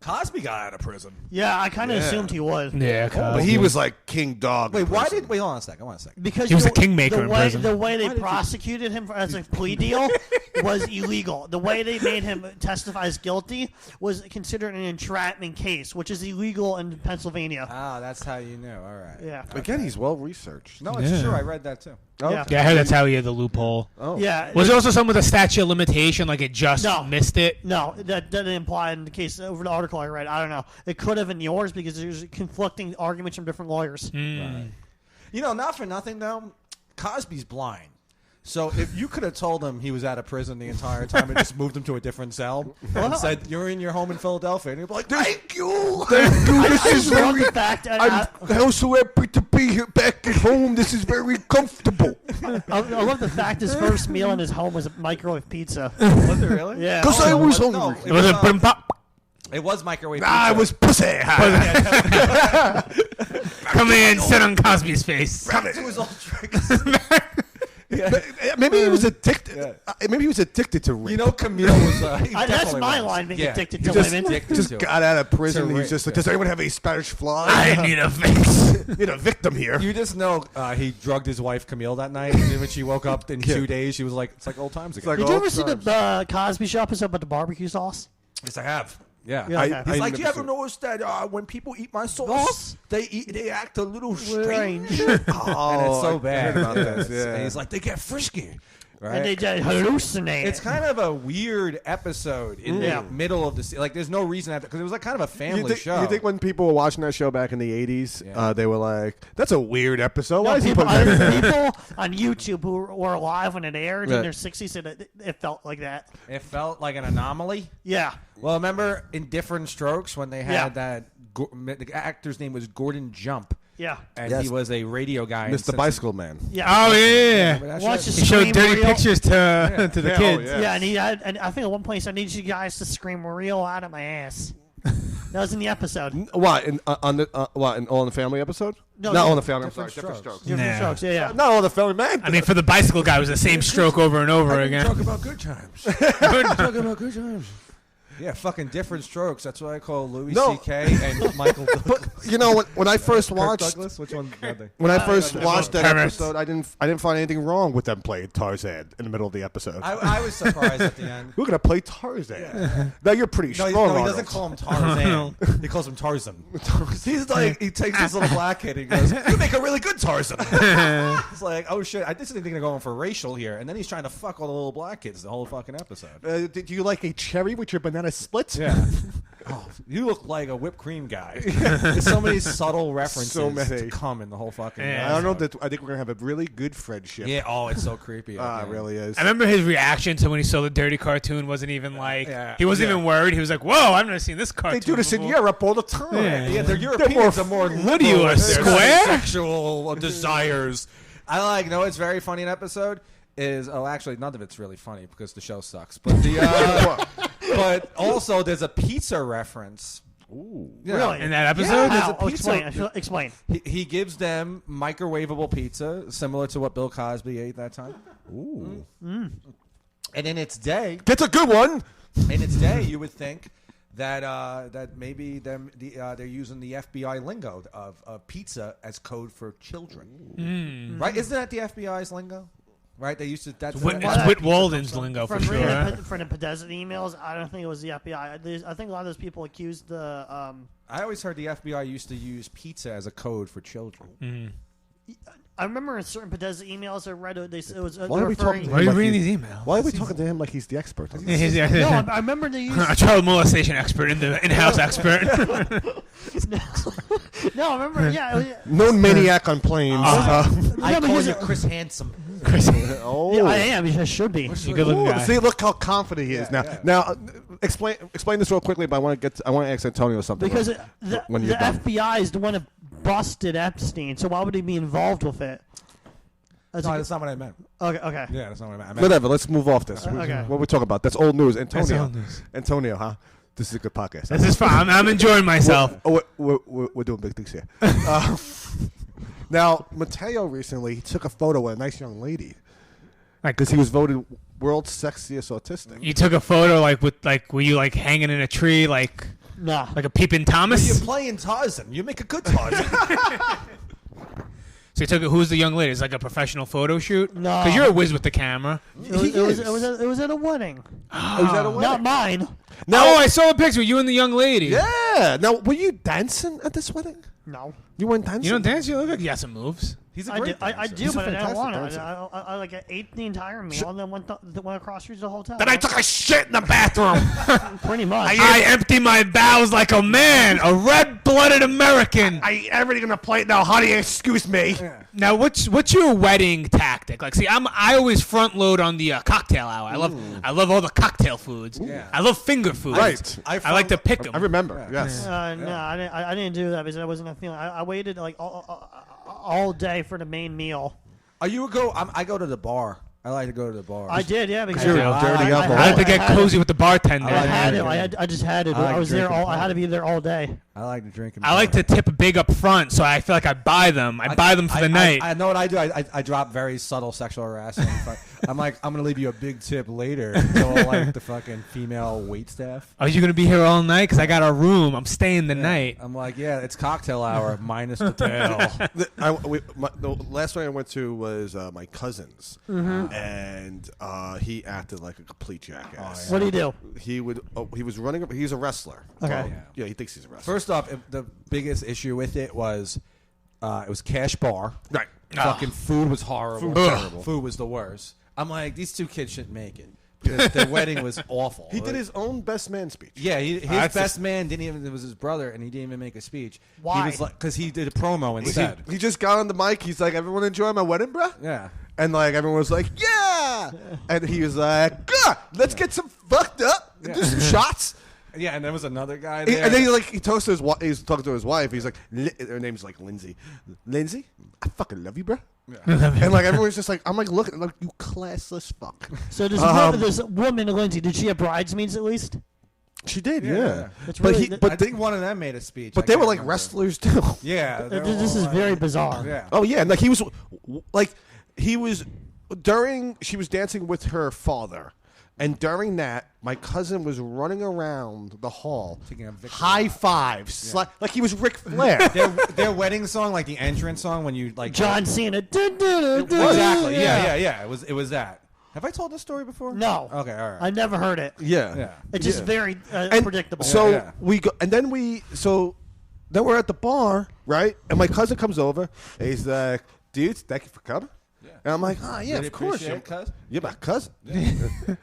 Cosby got out of prison. Yeah, I kind of assumed he would. Yeah, But he was like king dog. Wait, in why prison. did? Wait, hold on a second. One second. Because He was the, a kingmaker the in way, prison. The way they Why did you- prosecuted him as a plea deal was illegal. The way they made him testify as guilty was considered an entrapment case, which is illegal in Pennsylvania. Ah, that's how you knew. All right. Yeah. Again, he's well researched. No, it's Yeah. true. I read that too. Yeah. Yeah, I heard that's how he had the loophole. Oh. Yeah. Was there also some with a statute of limitation, like it just No. missed it? No, that didn't imply in the case over the article I read. I don't know. It could have in yours because there's conflicting arguments from different lawyers. Mm. You know, not for nothing though. Cosby's blind. So if you could have told him he was out of prison the entire time and just moved him to a different cell and said you're in your home in Philadelphia, and he'd be like, "Thank you." Thank you. I This is love very. the fact. I'm so happy to be here back at home. This is very comfortable. I love the fact his first meal in his home was a microwave pizza. Was it really? Yeah. Because I was hungry. No, It was a brim pop. it was microwave. I pizza. was pussy. Come in, sit on Cosby's face. Back to his old tricks. Maybe he was addicted. Maybe he was addicted to rape. You know, Camille was. He That's definitely my was. line, being Yeah. addicted He to just women. addicted just to it. got out of prison. To He's rape, just like, yeah. does anyone have a Spanish fly? I need a fix. Need a victim here. You just know he drugged his wife Camille that night, and then when she woke up in 2 days, she was like, "It's like old times again." like Did you old ever see times. the Cosby Show episode about the barbecue sauce? yes, I have. Yeah. Yeah, okay. He's I like, never you ever seen- notice that when people eat my sauce, Sauce? they act a little strange. Strange. Oh, And it's so I bad. heard about this. And Yeah. he's like, they get frisky. Right? And they just hallucinate. It's kind of a weird episode in Yeah. the middle of the like. There's no reason because it was like kind of a family show. You think when people were watching that show back in the 80s, Yeah. they were like, that's a weird episode. Why No, is he people, putting that in? people on YouTube who were alive when it aired Yeah. in their 60s said it felt like that. it felt like an anomaly? Yeah. Well, remember in Different Strokes when they had Yeah. that the actor's name was Gordon Jump, Yeah. and Yes. he was a radio guy. in Mr. Cincinnati. Bicycle Man. Yeah. Oh yeah. Remember that Watch shit? the He showed Scream dirty reel. pictures to the Yeah, kids. oh, Yeah, and he had, and I think at one point he said, I need you guys to scream real out of my ass. That was in the episode. What in on the what in All in the Family episode? No, not no. All in the Family. I'm sorry, Different Different Strokes. Strokes. Different Nah. strokes. Yeah, yeah. Not All in the Family, man. I mean, for the bicycle guy, it was the same stroke over and over again. Talk about good times. Good. Talk about good times. Yeah, fucking different strokes. That's what I call Louis No. C.K. and Michael Douglas. You know, when I first Kirk watched Douglas? Which one? when I first watched that Parents. episode, I didn't find anything wrong with them playing Tarzan in the middle of the episode. I was surprised at the end. We're gonna play Tarzan. Now you're pretty No, strong. he Arnold. doesn't call him Tarzan. He calls him Tarzan. He's like, he takes this little black kid and he goes, "You make a really good Tarzan." It's like, oh shit, this isn't going for racial here. And then he's trying to fuck all the little black kids the whole fucking episode. Did you like a cherry with your banana splits? Yeah. Oh, you look like a whipped cream guy. There's so many subtle references So many. to come in the whole fucking Yeah. I don't know episode. that. I think we're gonna have a really good friendship. Yeah, oh, it's so creepy. It at the end. really is. I remember his reaction to when he saw the dirty cartoon wasn't even like Yeah. he wasn't even worried. He was like, "Whoa, I've never seen this cartoon." They do this in before." Europe all the time. Yeah. Yeah, the Europeans are more What are you, liberal a with their square? sexual desires. I like. No, it's very funny. An episode is actually none of it's really funny because the show sucks. But but also there's a pizza reference. Ooh. Yeah. Really? in that episode. Yeah. There's How? a pizza- Explain. He gives them microwavable pizza, similar to what Bill Cosby ate that time. Ooh. And in its day, That's a good one. you would think that that maybe they're using the FBI lingo of pizza as code for children, right? Isn't that the FBI's lingo? Right? They used to. That's It's Whit Walden's lingo for From sure. reading from the Podesta emails, I don't think it was the FBI. I think a lot of those people accused the. I always heard the FBI used to use pizza as a code for children. I remember in certain Podesta emails I read, it was Why are we referring. talking Why are you Like reading he's- these emails? Why are we talking to him like he's the expert? on this? Yeah, he's No, I remember they used. a child molestation expert in the in-house expert. No, I remember. Yeah, Known maniac on planes. I call you Chris Handsome. Chris, oh. Yeah, I am. You should be. you good looking Ooh, guy. see, look how confident he is now. yeah. Now, explain this real quickly. But I want to ask Antonio something. Because real- the when you're done. FBI is the one that busted Epstein, so why would he be involved with it? No, that's not what I meant. Okay. Yeah, that's not what I meant. I meant Whatever. Let's move off this. Okay. What we're talking about? That's old news. Antonio. That's old news. Antonio, huh? This is a good podcast. This is fun. I'm enjoying myself. Oh, we're doing big things here. Now, Matteo recently took a photo of a nice young lady Like, because he was voted world's sexiest autistic. you took a photo were you like hanging in a tree like Nah. a peeping You're Thomas? playing Tarzan. You make a good Tarzan. So you took it. Who's the young lady? It's like a professional photo shoot. No. Because you're a whiz with the camera. It was at a wedding. Oh, was that a wedding? Not mine. Oh, I saw a picture of you and the young lady. Yeah. Now, were you dancing at this wedding? No. You weren't dancing. You don't dance. You look like you got some moves. He's a I do, great I dancer. do, He's a but I didn't fantastic want to. dancer. I like ate the entire meal and then went across the street to the hotel. Then I took a shit in the bathroom. Pretty much. I empty my bowels like a man, a red-blooded American. I eat everything on the plate now. Honey, excuse me. Now, what's your wedding tactic? Like, see, I always front load on the cocktail hour. I love all the cocktail foods. Yeah. I love finger foods. Right. I like to pick them. I remember. Yes. No, I didn't do that because I wasn't feeling. I waited like all day for the main meal. Are you I go to the bar. I like to go to the bar. I did, yeah, because You're a I- dirty I- alcoholic. I like to get had cozy with the bartender. I had it. Yeah. I just had it. I like I was there drinking all. I had to be there all day. I like to drink. I like to tip big up front, so I feel like I buy them. I buy them for the night. I know what I do. I drop very subtle sexual harassment. I'm like, I'm gonna leave you a big tip later. Until like the fucking female wait staff. Are you gonna be here all night? Cause I got a room. I'm staying the night. I'm like, yeah, it's cocktail hour minus the tail. The last one I went to was my cousin's, and he acted like a complete jackass. What do you do? He was running. He's a wrestler. Okay. Yeah, he thinks he's a wrestler. First off, the biggest issue with it was cash bar. right. Fucking food was horrible. Food was terrible. Food was the worst. I'm like, these two kids shouldn't make it because their wedding was awful. He did his own best man speech. Yeah, his That's best man didn't even. It was his brother, and he didn't even make a speech. Why? He was like, because he did a promo instead. He just got on the mic. He's like, "Everyone enjoy my wedding, bruh?" Yeah. And like everyone was like, "Yeah!" And he was like, "God, let's get some fucked up and do some shots." Yeah, and there was another guy there. And then he talks to his wife. He's talking to his wife. He's like, her name's like Lindsay. Lindsay, I fucking love you, bro. And like everyone's just like, I'm like, look, you classless fuck. So this woman, Lindsay, did she have bridesmaids at least? She did, Yeah. yeah. That's But really, I think one of them made a speech. but I they can't were like remember. wrestlers too. Yeah. they were this all is like- very bizarre. Yeah. Oh yeah, and like she was dancing with her father, And during that, my cousin was running around the hall, Taking a victory high fives, like he was Ric Flair. Their wedding song, like the entrance song, when you like John Cena. Exactly. Yeah. It was that. Have I told this story before? No. Okay. All right. I never heard it. Yeah. It's just very And predictable. So Yeah. we go, and then then we're at the bar, right? And my cousin comes over, and he's like, "Dudes, thank you for coming." Yeah. And I'm like, "Oh yeah, Really of course, appreciate it, cuz. you're my cousin."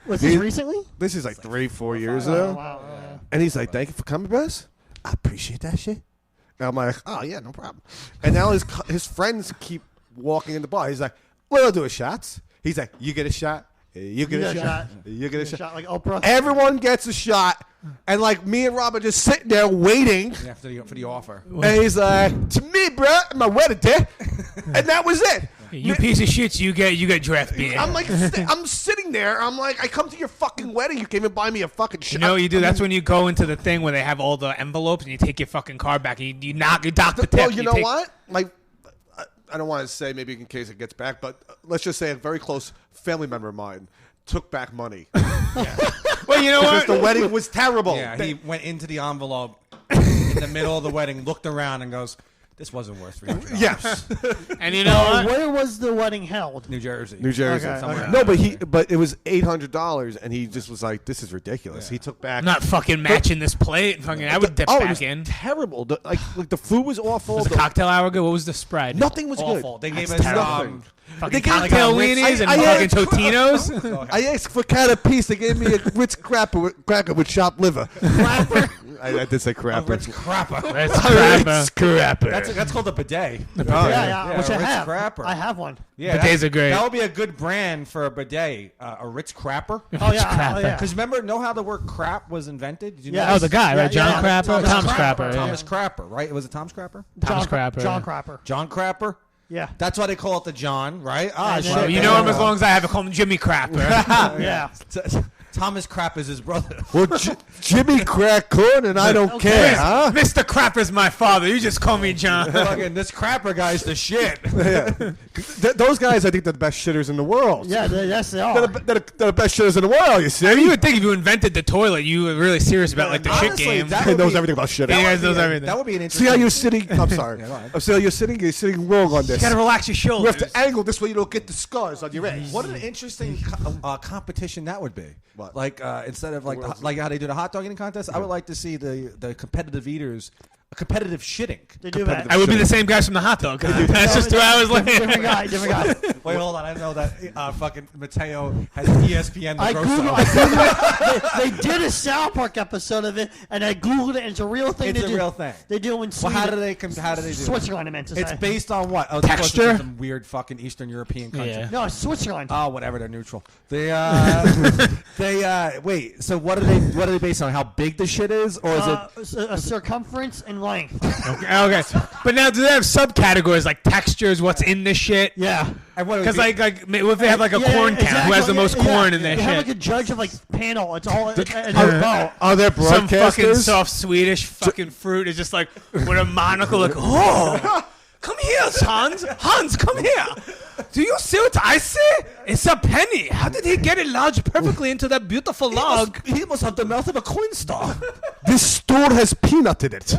Was this recently? This is like 3-4 years Oh, ago. wow. And he's like, "Thank you for coming, Bess. I appreciate that shit." And I'm like, "Oh yeah, no problem." And now his friends keep walking in the bar. He's like, "We'll do a shots." He's like, "You get a shot. You get a shot. You get a shot." Like Oprah. Everyone gets a shot, and like me and Rob are just sitting there waiting. Yeah, for the offer. And he's like, "To me, bro, my wedding day," and that was it. You piece of shit, you get draft beer. I'm like, I'm sitting there. I'm like, I come to your fucking wedding. You can't even buy me a fucking shot. You know what you do? That's when you go into the thing where they have all the envelopes and you take your fucking card back and you dock the tip. Well, you know what? I don't want to say maybe in case it gets back, but let's just say a very close family member of mine took back money. Well, you know Because what? the wedding was terrible. Yeah, he went into the envelope in the middle of the wedding, looked around, and goes, "This wasn't worth $300." Yes. And you know what? Where was the wedding held? New Jersey. New Jersey. Okay, somewhere. okay. No, but it was $800, and he just was like, "This is ridiculous." He took back. I'm not fucking matching this plate. Fucking, I would dip it back was in. terrible. Like the food was awful. Was the cocktail hour good? What was the spread? Nothing was Awful. good. They gave That's us terrible. Fucking They gave- cocktail like a weenies and I fucking had- Totinos. I asked for cat of peace. They gave me a Ritz cracker with chopped liver. I did say crapper. Ritz crapper. That's crapper. That's called a bidet. Yeah, which I Ritz have. crapper. I have one. Yeah, Bidets are great. That would be a good brand for a bidet. A Ritz crapper. Oh yeah, Because remember, know how the word crap was invented? Did you Yeah. know? Oh, the guy, right? Yeah, John yeah. Crapper? Tom's Crapper. yeah. Thomas Crapper, right? Was it Tom's Crapper? Tom's Crapper. John yeah. Crapper. John Crapper? Yeah. That's why they call it the John, right? Ah, Yeah, shit. Well, you know him as long as I have to call him Jimmy Crapper. Yeah. Thomas Crap is his brother. Well, Jimmy crack corn, and I don't care, huh? Mr. Crapper's my father. You just call me John. Fucking this Crapper guy's the shit. Those guys, I think, they're the best shitters in the world. Yeah, yes, they They're are. they're the best shitters in the world. You see? I mean, you would think if you invented the toilet, you were really serious about like the shit Honestly, game. that He would knows be- everything about shitting. Yeah, that guys would knows be a- everything. That would be an interesting. See how you're sitting? I'm sorry. go ahead. I'm saying you're sitting wrong on this. You gotta relax your You shoulders. have to angle this way you don't get the scars on your ass. What an interesting competition that would be. What? Like instead of like how they do the hot dog eating contest, I would like to see the competitive eaters, competitive shitting. They do that. I would be the same guys from the hot dog. That's just 2 hours Different later. guy. Different guy. Wait, hold on. I know that fucking Matteo has ESPN. The I gross Googled, out. I Googled it. They did a South Park episode of it, and I Googled it, and it's a real thing. It's they a do. real thing. They do in Well, Sweden. how do they do that? Switzerland, I meant to say. It's based on what? Oh, Texture? Some weird fucking Eastern European country. Yeah. No, it's Switzerland. Oh, whatever. They're neutral. They wait. So what are they based on? How big the shit is, or is it? A circumference and length. Okay. But now, do they have subcategories like textures? What's in the shit? Yeah. And what it would Because be- like what if they have like a Yeah, corn count? Who has the most corn in their They have shit? like a judge of like panel. It's all. Oh, Are there Some fucking broadcasters? soft Swedish fucking fruit is just like with a monocle, like, oh, come here, Hans. Hans, come here. Do you see what I see? It's a penny. How did he get it lodged perfectly into that beautiful log? He must have the mouth of a coin star. This stool has peanut in it.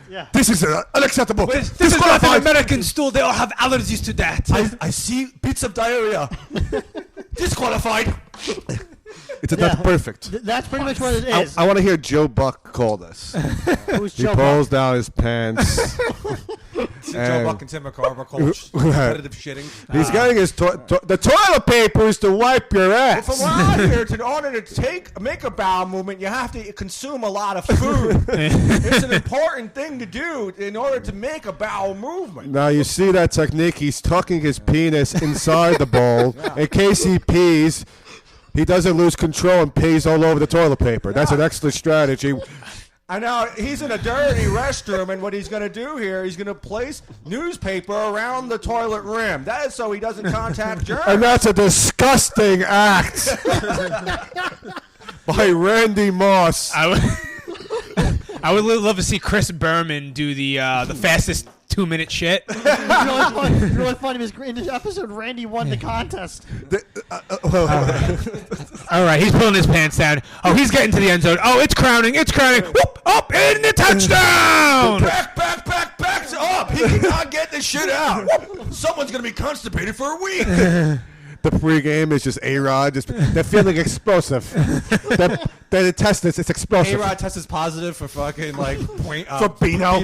yeah. This is unacceptable. This is not an Disqualified. American stool. They all have allergies to that. I see bits of diarrhea. Disqualified. That's perfect. That's pretty much what it I, is. want to hear Joe Buck call this. Who's He Joe pulls down his pants. Joe Buck and Tim McCarver coach competitive shitting. He's getting his the toilet papers to wipe your ass. From around here, in order to make a bowel movement, you have to consume a lot of food. It's an important thing to do in order to make a bowel movement. Now you see that technique. He's tucking his penis inside the bowl in case he pees. He doesn't lose control and pees all over the toilet paper. That's an excellent strategy. I know he's in a dirty restroom, and what he's going to do here, he's going to place newspaper around the toilet rim. That is so he doesn't contact germs. And that's a disgusting act by Randy Moss. I I would love to see Chris Berman do the fastest 2-minute shit. really funny is in this episode, Randy won the contest. All right, he's pulling his pants down. Oh, he's getting to the end zone. Oh, it's crowning. Whoop, up in the touchdown. Back up. He cannot get this shit out. Someone's going to be constipated for a week. The pregame is just A-Rod. They're feeling explosive. The test is it's explosive. A-Rod tested positive for fucking like For Beano.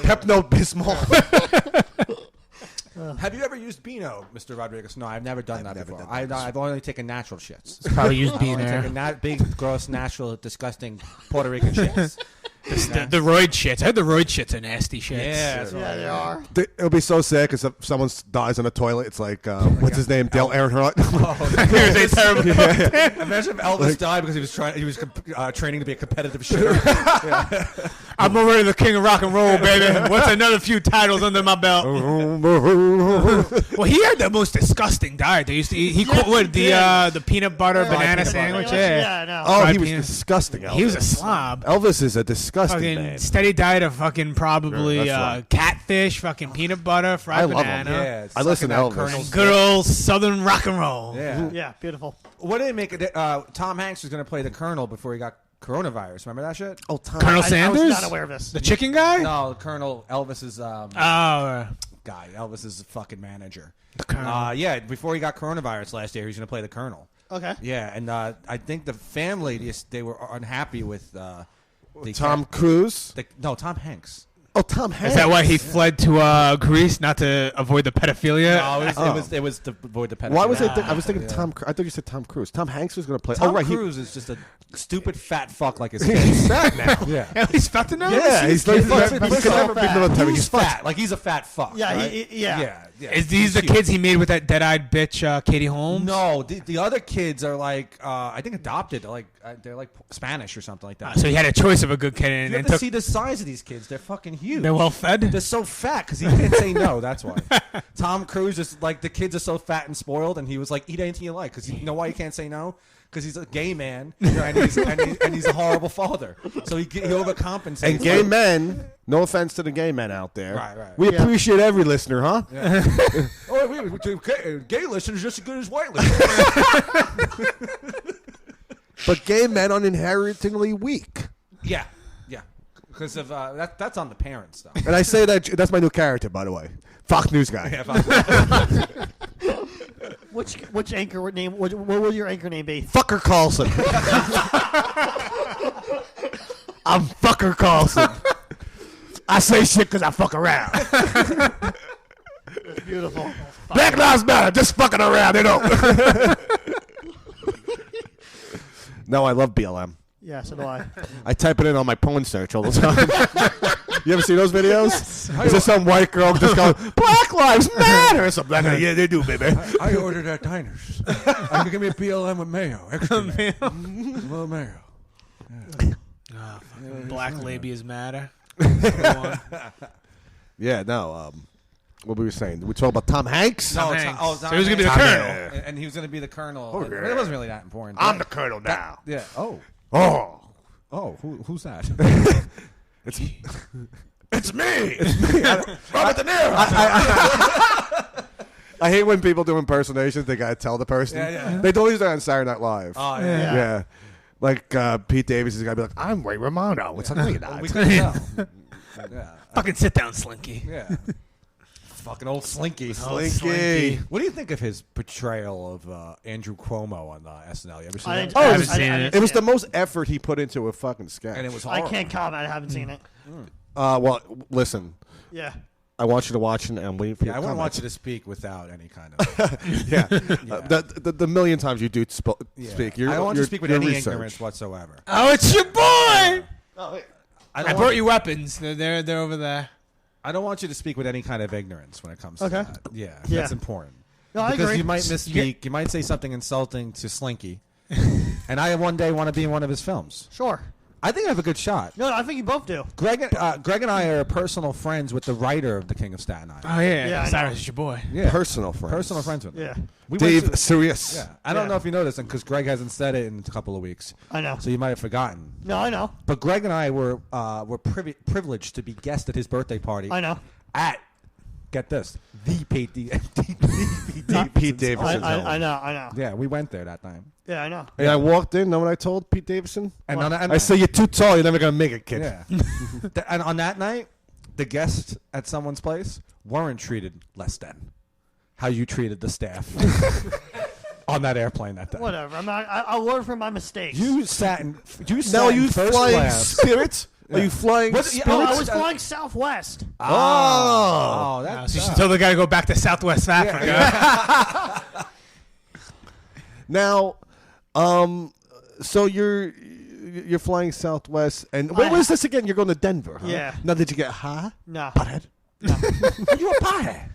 Pepto-Bismol. Have you ever used Beano, Mr. Rodriguez? No, I've never done that before. I've only taken natural shits. Probably used I've being only there. taken big, gross, natural, disgusting Puerto Rican shits. The roid shits. I heard the roid shits are nasty shits. Yeah, Yeah, they are. It'll be so sad because if someone dies on the toilet, it's like, what's his name? Dale Earnhardt. Here's a terrible. Imagine if Elvis died because he was training to be a competitive shitter. I'm already the king of rock and roll, baby. What's another few titles under my belt? Well, he had the most disgusting diet. They used to eat. He quit the peanut butter banana sandwich. Yeah, I know. Oh, Fried he was peanut. disgusting, Elvis. He was a slob. Elvis is a disgusting Fucking man. steady diet of fucking probably Yeah, that's right. catfish, fucking peanut butter, fried I love him. banana. Yeah, I listen to sucking that Elvis. Colonel's Good old southern rock and roll. Yeah. Yeah, beautiful. What did they make it? Tom Hanks was going to play the Colonel before he got coronavirus. Remember that shit? Oh, Tom. Colonel I Sanders? was not aware of this. The chicken guy? No, Colonel Elvis's Oh, guy. Elvis's fucking manager. the Colonel. Yeah, before he got coronavirus last year, he was going to play the Colonel. Okay. Yeah, and I think the family they were unhappy with the Tom Cruise. No, Tom Hanks. Oh, Tom Hanks. Is that why he fled to Greece, not to avoid the pedophilia? No, it was to avoid the pedophilia. Why was I was thinking Tom. I thought you said Tom Cruise. Tom Hanks was going to play. Tom oh, right. Cruise is just a stupid fat fuck like his kid. He's fat now. Yeah. Yeah, he's fat to know. Yeah, he's like, He's so never been fat. military. He's He's fat. Like he's a fat fuck. Yeah, right? yeah. Is these the kids he made with that dead-eyed bitch, Katie Holmes? No, the other kids are like I think adopted. They're like Spanish or something like that. So he had a choice of a good kid you and, have and to took. see the size of these kids. They're fucking huge. They're well fed. They're so fat because he can't say no. That's why. Tom Cruise is like the kids are so fat and spoiled, and he was like, "Eat anything you like," because you know why he can't say no? Because he's a gay man and he's a horrible father. So he overcompensates. And gay men. No offense to the gay men out there. Right. We appreciate every listener, huh? Gay listeners just as good as white listeners. But gay men are inherently weak. Yeah. Because of that's on the parents though. And I say that's my new character, by the way. Fox News guy. Which anchor name? What will your anchor name be? Fucker Carlson. I'm Fucker Carlson. I say shit because I fuck around. Beautiful. Black Lives Matter. Just fucking around, you know. No, I love BLM. Yeah, so do I. I type it in on my porn search all the time. You ever see those videos? Is there some white girl just going, Black Lives Matter? Or something like that. Yeah, they do, baby. I ordered at diners. Give me a BLM with mayo. Extra mayo. Little mayo. Black labias matter. Yeah, no. What were we saying? Did we talk about Tom Hanks? No, Hanks. Tom So he was gonna be the Hanks. colonel. And he was going to be the colonel. Oh, And yeah. It wasn't really that important. I'm the colonel now. Yeah. Oh. Oh. Who's that? It's me. Robert De Niro. I hate when people do impersonations. They gotta tell the person. Yeah. They don't use that on Saturday Night Live. Oh, yeah. Like Pete Davis is gonna be like, "I'm Ray Romano." It's like, no, you're not. We couldn't tell. Yeah. Fucking sit down, Slinky. Yeah. Fucking old Slinky. Slinky. What do you think of his portrayal of Andrew Cuomo on SNL? You ever seen I that? didn't, Oh, I it haven't was- seen it it. It was the most effort he put into a fucking sketch. And it was I horrible. can't comment. I haven't seen it. Well, listen. Yeah. I want you to watch it and wait for your I wouldn't want comments. you to speak without any kind of. Yeah. The million times you do speak. I don't want you to speak with your any research. ignorance whatsoever. Oh, it's your boy. I don't brought you weapons. They're over there. I don't want you to speak with any kind of ignorance when it comes to Okay. that. Yeah, Yeah. that's important. No, I Because agree. you might misspeak. You might say something insulting to Slinky. And I one day want to be in one of his films. Sure. I think I have a good shot. No, I think you both do. Greg and I are personal friends with the writer of The King of Staten Island. Oh yeah, Yeah, I Cyrus know. is your boy. Yeah. Personal friends. Personal friends with him. Yeah, We Dave went to- Sirius. Yeah. I don't know if you know this, because Greg hasn't said it in a couple of weeks. I know. So you might have forgotten. No, I know. But Greg and I were privileged to be guests at his birthday party. I know. At, get this, the Pete Pete Davidson's home. I know. Yeah, we went there that time. Yeah, I know. And I walked in. Know what I told Pete Davidson? And I said, "You're too tall. You're never gonna make it, kid." Yeah. And on that night, the guests at someone's place weren't treated less than how you treated the staff on that airplane that day. Whatever. I'm not. I learned from my mistakes. You sat in. Now are you first flying class. Spirit? Are you flying Spirit? Oh, I was flying Southwest. Oh, So that's you should tell the guy to go back to Southwest Africa. Now, so you're flying Southwest, and where was this again? You're going to Denver, huh? Yeah. Now, did you get high? No. Butthead? You a pothead?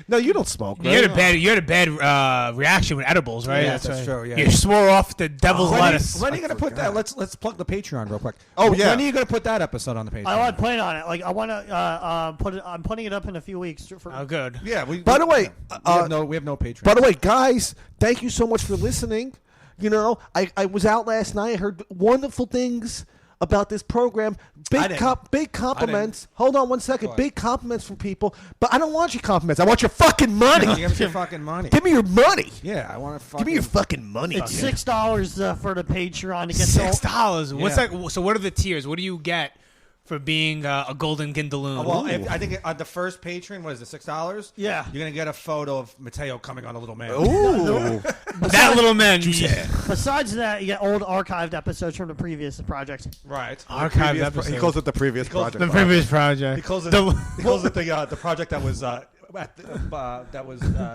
No, you don't smoke, You right? had a bad reaction with edibles, right? Yeah, that's true, yeah. You swore off the devil's lettuce. When are you going to put that? Let's plug the Patreon real quick. Oh, yeah. When are you going to put that episode on the Patreon? I want to plan on it. Like I want to put it. I'm putting it up in a few weeks. Oh, good. Yeah. By the way, we have no Patreon. By the way, guys, thank you so much for listening. You know, I was out last night. I heard wonderful things about this program. Big compliments. Hold on one second. Big compliments from people. But I don't want your compliments. I want your fucking money. Give us your fucking money. Give me your money. Yeah, I want to fucking... Give me your fucking money. It's $6 for the Patreon to get $6. What's Yeah. that? So what are the tiers? What do you get for being a golden Gindaloon? Well, I think on the first Patreon, what is it, $6? Yeah. You're going to get a photo of Matteo coming on a little man. Ooh. that little man, you said. Besides that, you get old archived episodes from the previous project. Right. Archived episode. He calls it the previous project. The previous project. He calls it the project that was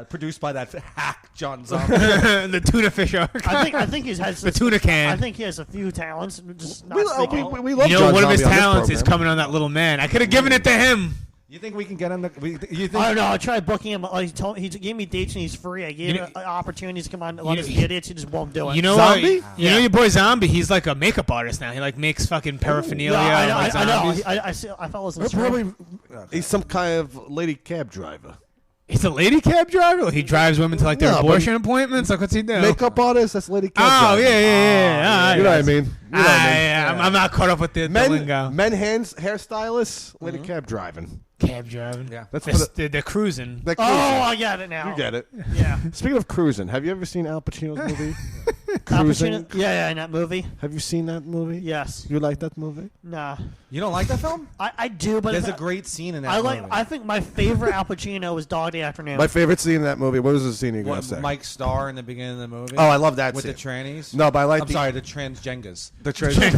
produced by that hack John Zombie. the tuna fish arc. I think he's had The tuna can. I think he has a few talents. Just not We speaking. love You know, John one of his Zombie on this talents is program. coming on that little man. I could have given it to him. You think we can get him? You think? I don't know. I tried booking him. He gave me dates and he's free. I gave him opportunities to come on. A lot of idiots. He just won't do it. You know Zombie? what? You know your boy Zombie. He's like a makeup artist now. He like makes fucking paraphernalia. Yeah, like I know. zombies. I fell asleep. He's some kind of lady cab driver. He's a lady cab driver. He drives women to like their No, but- abortion appointments. Like what's he do? Makeup artist, that's lady cab Oh driver. yeah. You know what I mean? You know what I mean? Yeah, I'm not caught up with the lingo. Men hairstylists, lady cab driving. Cab driving. Yeah. That's They're cruising. They're Oh, cruising. I get it now. You get it. Yeah. Speaking of cruising, have you ever seen Al Pacino's movie? Al Cruising. Pacino- Yeah, in that movie. Have you seen that movie? Yes. You like that movie? Nah. You don't like that film? I do, but There's if a great scene in that I like. movie. I think my favorite Al Pacino was Dog Day Afternoon. My favorite scene in that movie. What was the scene you were going What, to say? Mike Starr in the beginning of the movie. Oh, I love that with scene. the trannies. No, but I like I'm sorry, the transgengas. the trans. In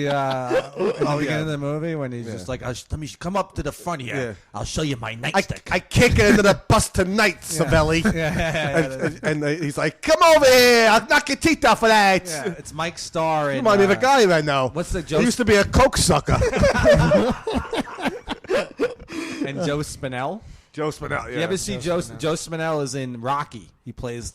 the beginning of the movie when he's just like, let me come up to the front here. Yeah. I'll show you my nightstick. I kick it into the bus tonight, Savelli. And he's like, "Come over here! I'll knock your teeth out for that." Yeah, it's Mike Starr. You And, remind me of a guy I know. What's the He Joe? used to be a coke sucker. And Joe Spinell. Joe Spinell. Yeah. You ever see Joe Spinell is in Rocky? He plays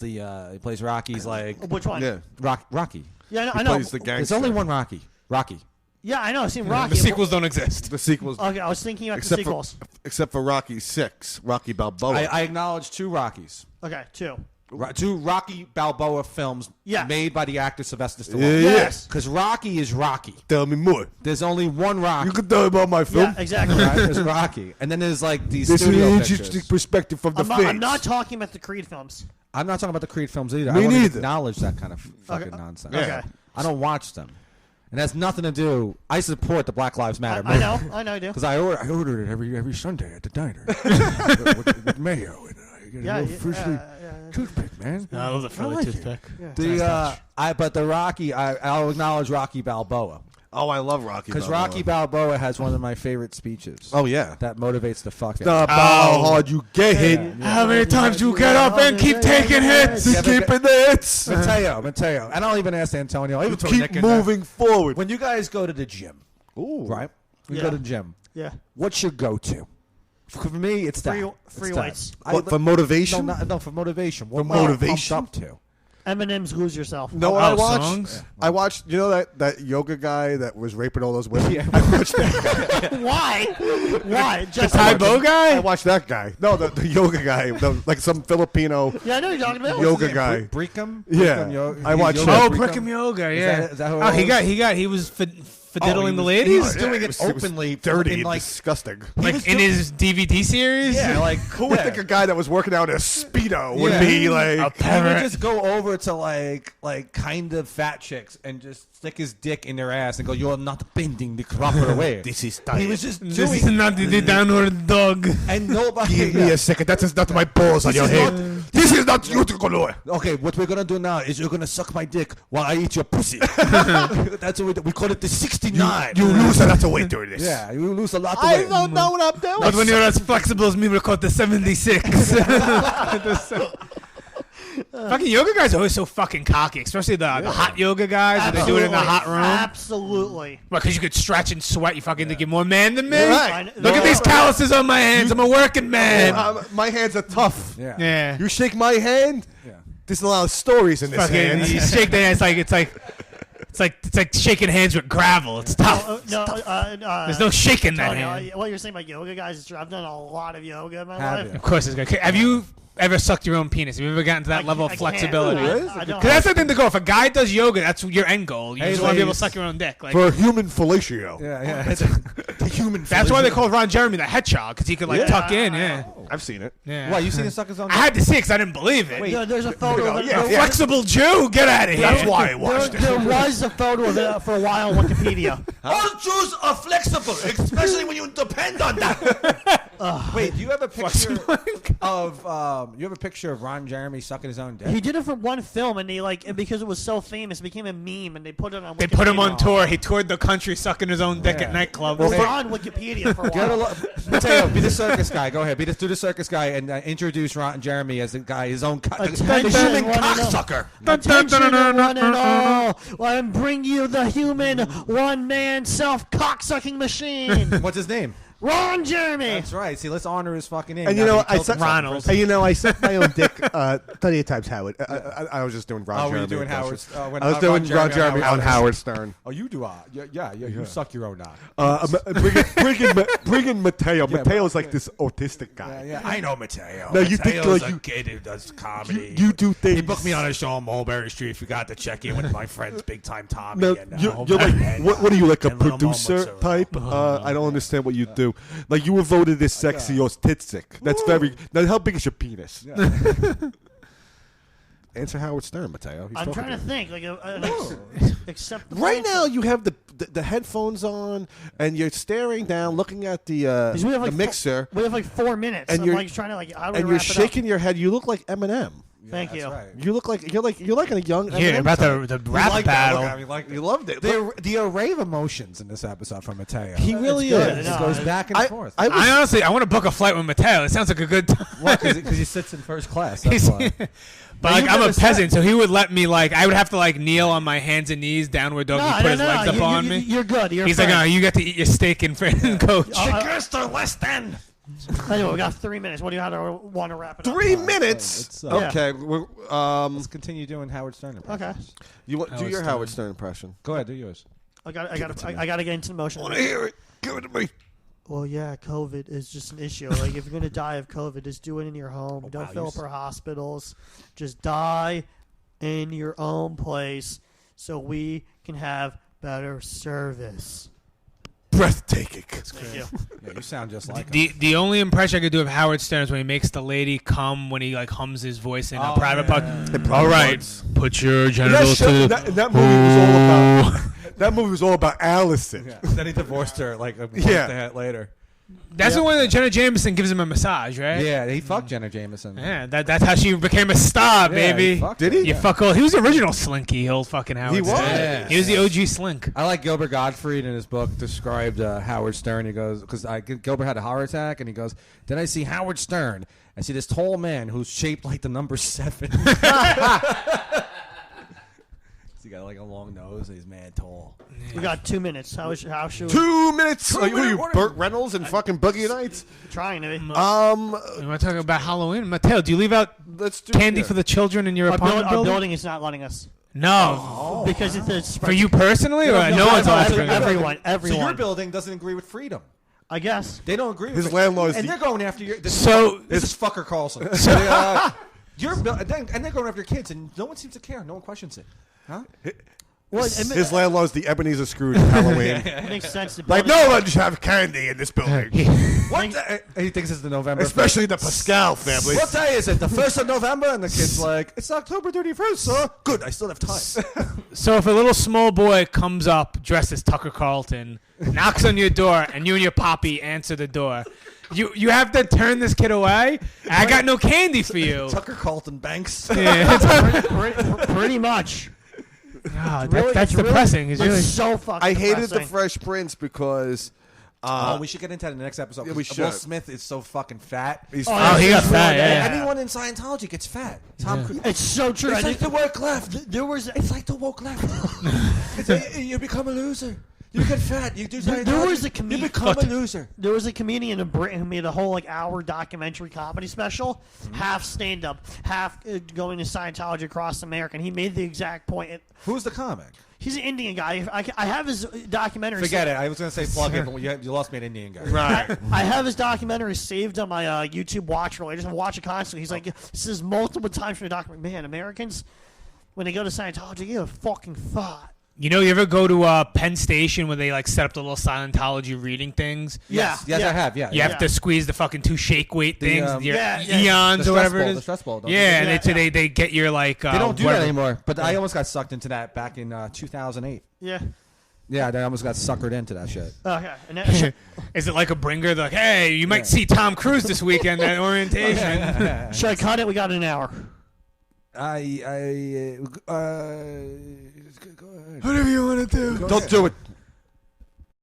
Rocky's like Which one? Yeah. Rocky. Yeah, He I know. plays the gangster. There's only one Rocky. Rocky. Yeah, I know. I've seen Rocky. The sequels don't exist. The sequels. Okay, I was thinking about Except the sequels. except for Rocky 6, Rocky Balboa. I acknowledge two Rockies. Okay, two. Two Rocky Balboa films Yes. made by the actor Sylvester Stallone. Yeah. Yes. Because Rocky is Rocky. Tell me more. There's only one Rocky. You can tell me about my film. Yeah, exactly. Right? There's Rocky. And then there's like these This is studio an pictures. interesting perspective from the I'm fans. not talking about the Creed films. I'm not talking about the Creed films either. Me I don't neither. acknowledge that kind of fucking Okay. nonsense. Okay. I don't watch them. And it has nothing to do. I support the Black Lives Matter I know. I know. I do. Because I ordered it every Sunday at the diner with mayo and you get Yeah, a little yeah, frizzly yeah. toothpick, man. I love the friendly like it. toothpick. But the Rocky, I'll acknowledge Rocky Balboa Oh, I love Rocky because Balboa. Rocky Balboa has one of my favorite speeches. Oh, yeah. That motivates the fuck out. Not about how hard you get hit. How many times you get up and keep taking hits? You keeping the hits. Mateo. And I'll even ask Antonio. I'll even throw Nick Keep in there. moving forward. When you guys go to the gym, Ooh. right? You Yeah. go to the gym. Yeah. What's your go-to? For me, it's Free that. free It's that. weights. What, for motivation? No, for motivation. What For am I motivation? pumped up to? Eminem's "Lose Yourself." No, I watched. songs? I watched. You know that yoga guy that was raping all those women. I watched that guy. Why? Why? Just Taibo I guy? watched that guy. No, the yoga guy, like some Filipino Yeah, I know you're talking about. yoga guy. Brickham? Yeah, I watched yoga. that. Oh, Brickham? Brickham Yoga, yeah. Is that who Oh, it was? he was Oh, fiddling he the was- ladies? He was doing It it was openly. dirty, in and like, disgusting. like was in doing- his DVD series? yeah, like Who would think a guy that was working out in a speedo would Yeah. be like? A He would pervert. just go over to like kind of fat chicks and just stick his dick in their ass and go, "You're not bending the proper way." This is He was just This doing is not the downward dog. and nobody. Give me a second. That is not my balls on your is head. not- This is not you, color. Okay, what we're gonna do now is you're gonna suck my dick while I eat your pussy. That's what we call it, the 69. You lose a lot of weight doing this. Yeah, you lose a lot of I weight. don't know what I'm doing. But when you're as flexible as me, we'll call it the 76. Fucking yoga guys are always so fucking cocky, especially the hot yoga guys. When they do it in the hot room. Absolutely. Because you could stretch and sweat. You fucking think you're more man than me? Right. Look at these calluses on my hands. I'm a working man. My hands are tough. Yeah. Yeah. You shake my hand. Yeah. There's a lot of stories in this Fucking, hand. you shake their hands it's like shaking hands with gravel. It's tough. There's no shaking that Tony, hand. what you're saying about yoga guys is true. I've done a lot of yoga in my Have life. you? Of course, it's good. Have you ever sucked your own penis? Have you ever gotten to that level of I can't. flexibility? I don't. Because that's the thing to go. If a guy does yoga, that's your end goal. You Hey, just want to be able to ladies. suck your own dick. Like, For human fellatio. Yeah, yeah. It's the human. that's why they call Ron Jeremy the hedgehog, because he could like tuck in. Yeah. I've seen it. Yeah. Why you seen the suckers on? I had to see it because I didn't believe it. There's a photo. Of it. Yeah, There- yeah. Flexible Jew, get out of here. That's why I watched it. There was a photo of it for a while on Wikipedia. All Jews are flexible, especially when you depend on that. Wait, do you have a picture of Ron Jeremy sucking his own dick? He did it for one film, and and because it was so famous, it became a meme, and they put it on. They Wikipedia. put him on tour. He toured the country sucking his own dick Yeah. at nightclubs. Well, on Wikipedia for a Get a while. lo- Matteo, be the circus guy. Go ahead. Do the circus guy and introduce Ron Jeremy as the guy, his own the Attention, human one and all. cocksucker. Attention, one and all. And bring you the human one-man self-cocksucking machine, What's his name? Ron Jeremy. That's right. See, let's honor his fucking name. And you Now know, that he I killed suck himself in Ronald. prison. And you know, I sucked my own dick 38 times, Howard. I was just doing Ron Oh, Jeremy. were you doing impressions. Howard? When I was Ron doing Jeremy Ron Jeremy on Howard Stern. Oh, you do. Yeah. You suck your own knock. Bring in Matteo. Mateo's like this autistic guy. Yeah. I know Matteo. No, you think Mateo's like a kid who does comedy. you do things. He booked me on a show on Mulberry Street. Forgot to check in with my friends, Big Time Tommy. No, and, you're Mulberry like and, what are you like a and Little producer Moments or- type? I don't understand what you do. Like you were voted this sexy autistic. That's very. Now how big is your penis? Answer Howard Stern, Matteo. He's I'm talking trying to you. think, like, acceptable. Right now, you have the headphones on, and you're staring down, looking at the we have the like mixer, We have like 4 minutes. And I'm you're- like trying to how do we and you're wrap it up? shaking your head. You look like Eminem. Thank you. You look like you're like a young Eminem. Yeah, about type. the rap battle. You loved it. The array of emotions in this episode from Mateo. He really good. is. No, It goes back and forth. I was, I honestly, I want to book a flight with Matteo. It sounds like a good time. Because he sits in first class. That's He's- why. But like, you I'm a never peasant, so he would let me I would have to kneel on my hands and knees, downward dog. He put his legs up on me. You're good. You're He's like, fine. "Oh, you get to eat your steak and coach." Chichester West End. Anyway, we got 3 minutes. What do you want to wrap it up? 3 minutes. Let's, Okay. Let's continue doing Howard Stern impressions. Okay. You want do Howard your Stern. Howard Stern impression? Go ahead, do yours. I got to get into the motion. Hear it. Give it to me. Well, yeah, COVID is just an issue. Like, if you're going to die of COVID, just do it in your home. Don't fill up our hospitals. Just die in your own place so we can have better service. Breathtaking. Thank you. Yeah, you sound just like him. The only impression I could do of Howard Stern is when he makes the lady come when he hums his voice in a private part. All right, put your That, genitals show, to that movie was all about. That movie was all about Allison. Yeah. Then he divorced her like a month Yeah. later. That's the one that Jenna Jameson gives him a massage, right? Yeah, he fucked Jenna Jameson. Yeah, that's how she became a star, Yeah, baby. he fucked Did her. he? You fuck all. He was the original Slinky, old fucking Howard He was. Stern. Yeah. He was the OG Slink. I like Gilbert Gottfried in his book described Howard Stern. He goes, because Gilbert had a heart attack, and he goes, then I see Howard Stern. I see this tall man who's shaped like the number 7. He got like a long nose and he's mad tall. We got 2 minutes. How should we 2 minutes. Are minute you warning. Burt Reynolds and fucking Boogie Nights? trying to be? We want to talk about Halloween. Matteo, do you leave out Let's do candy yeah. for the children in your apartment Our building? building is not letting us No. because it's For you personally, or no one's offering? everyone. So your building doesn't agree with freedom. I guess. They don't agree with His it. landlord's and the- they're going after your. This So- is fucker Carlson. And they're going after your kids, and no one seems to care. No one questions it. Huh? Well, His landlord's the Ebenezer Scrooge of Halloween. it makes sense to Like, build no one should have candy in this building. What? He thinks it's the November. Especially the Pascal family. What day is it? The 1st of November? And the kid's like, it's October 31st, sir. Good, I still have time. So if a little small boy comes up dressed as Tucker Carlton, knocks on your door, and you and your poppy answer the door, you have to turn this kid away? I got no candy for you. Tucker Carlton Banks. Yeah. pretty much. God, Really- that's it's really- depressing. It's It's really, so fucking I hated the depressing. Fresh Prince because we should get into that in the next episode. Yeah, we Will should. Smith is so fucking fat. he's Oh, he got it's fat, really yeah. bad. Anyone in Scientology gets fat. Tom Cruise. It's so true. It's I like think the woke left. there was It's like the woke left. It's like, you become a loser. You get fat. You do There Scientology. was a You comedian- become a loser. There was a comedian in Britain who made a whole hour documentary comedy special, half stand up, half going to Scientology across America. And he made the exact point. Who's the comic? He's an Indian guy. I have his documentary. Forget it. I was going to say plug it, but you lost me an Indian guy. right. I have his documentary saved on my YouTube watch roll. I just watch it constantly. He's like, says multiple times from the documentary, man, Americans, when they go to Scientology, they give a fucking thought. you know, you ever go to Penn Station where they like set up the little Scientology reading things? Yes, I have. Yeah, You have to squeeze the fucking 2 shake weight The, things, your yeah, yeah. eons The or whatever stress ball, it the is. stress ball, don't Yeah, they? and they get your like. They don't do whatever. that anymore. But I almost got sucked into that back in 2008. Yeah. Yeah, I almost got suckered into that shit. Okay. And that, Is it like a bringer? They're like, hey, you might see Tom Cruise this weekend at orientation. should I cut it? We got an hour. Go ahead. Whatever you want to do. Don't do it.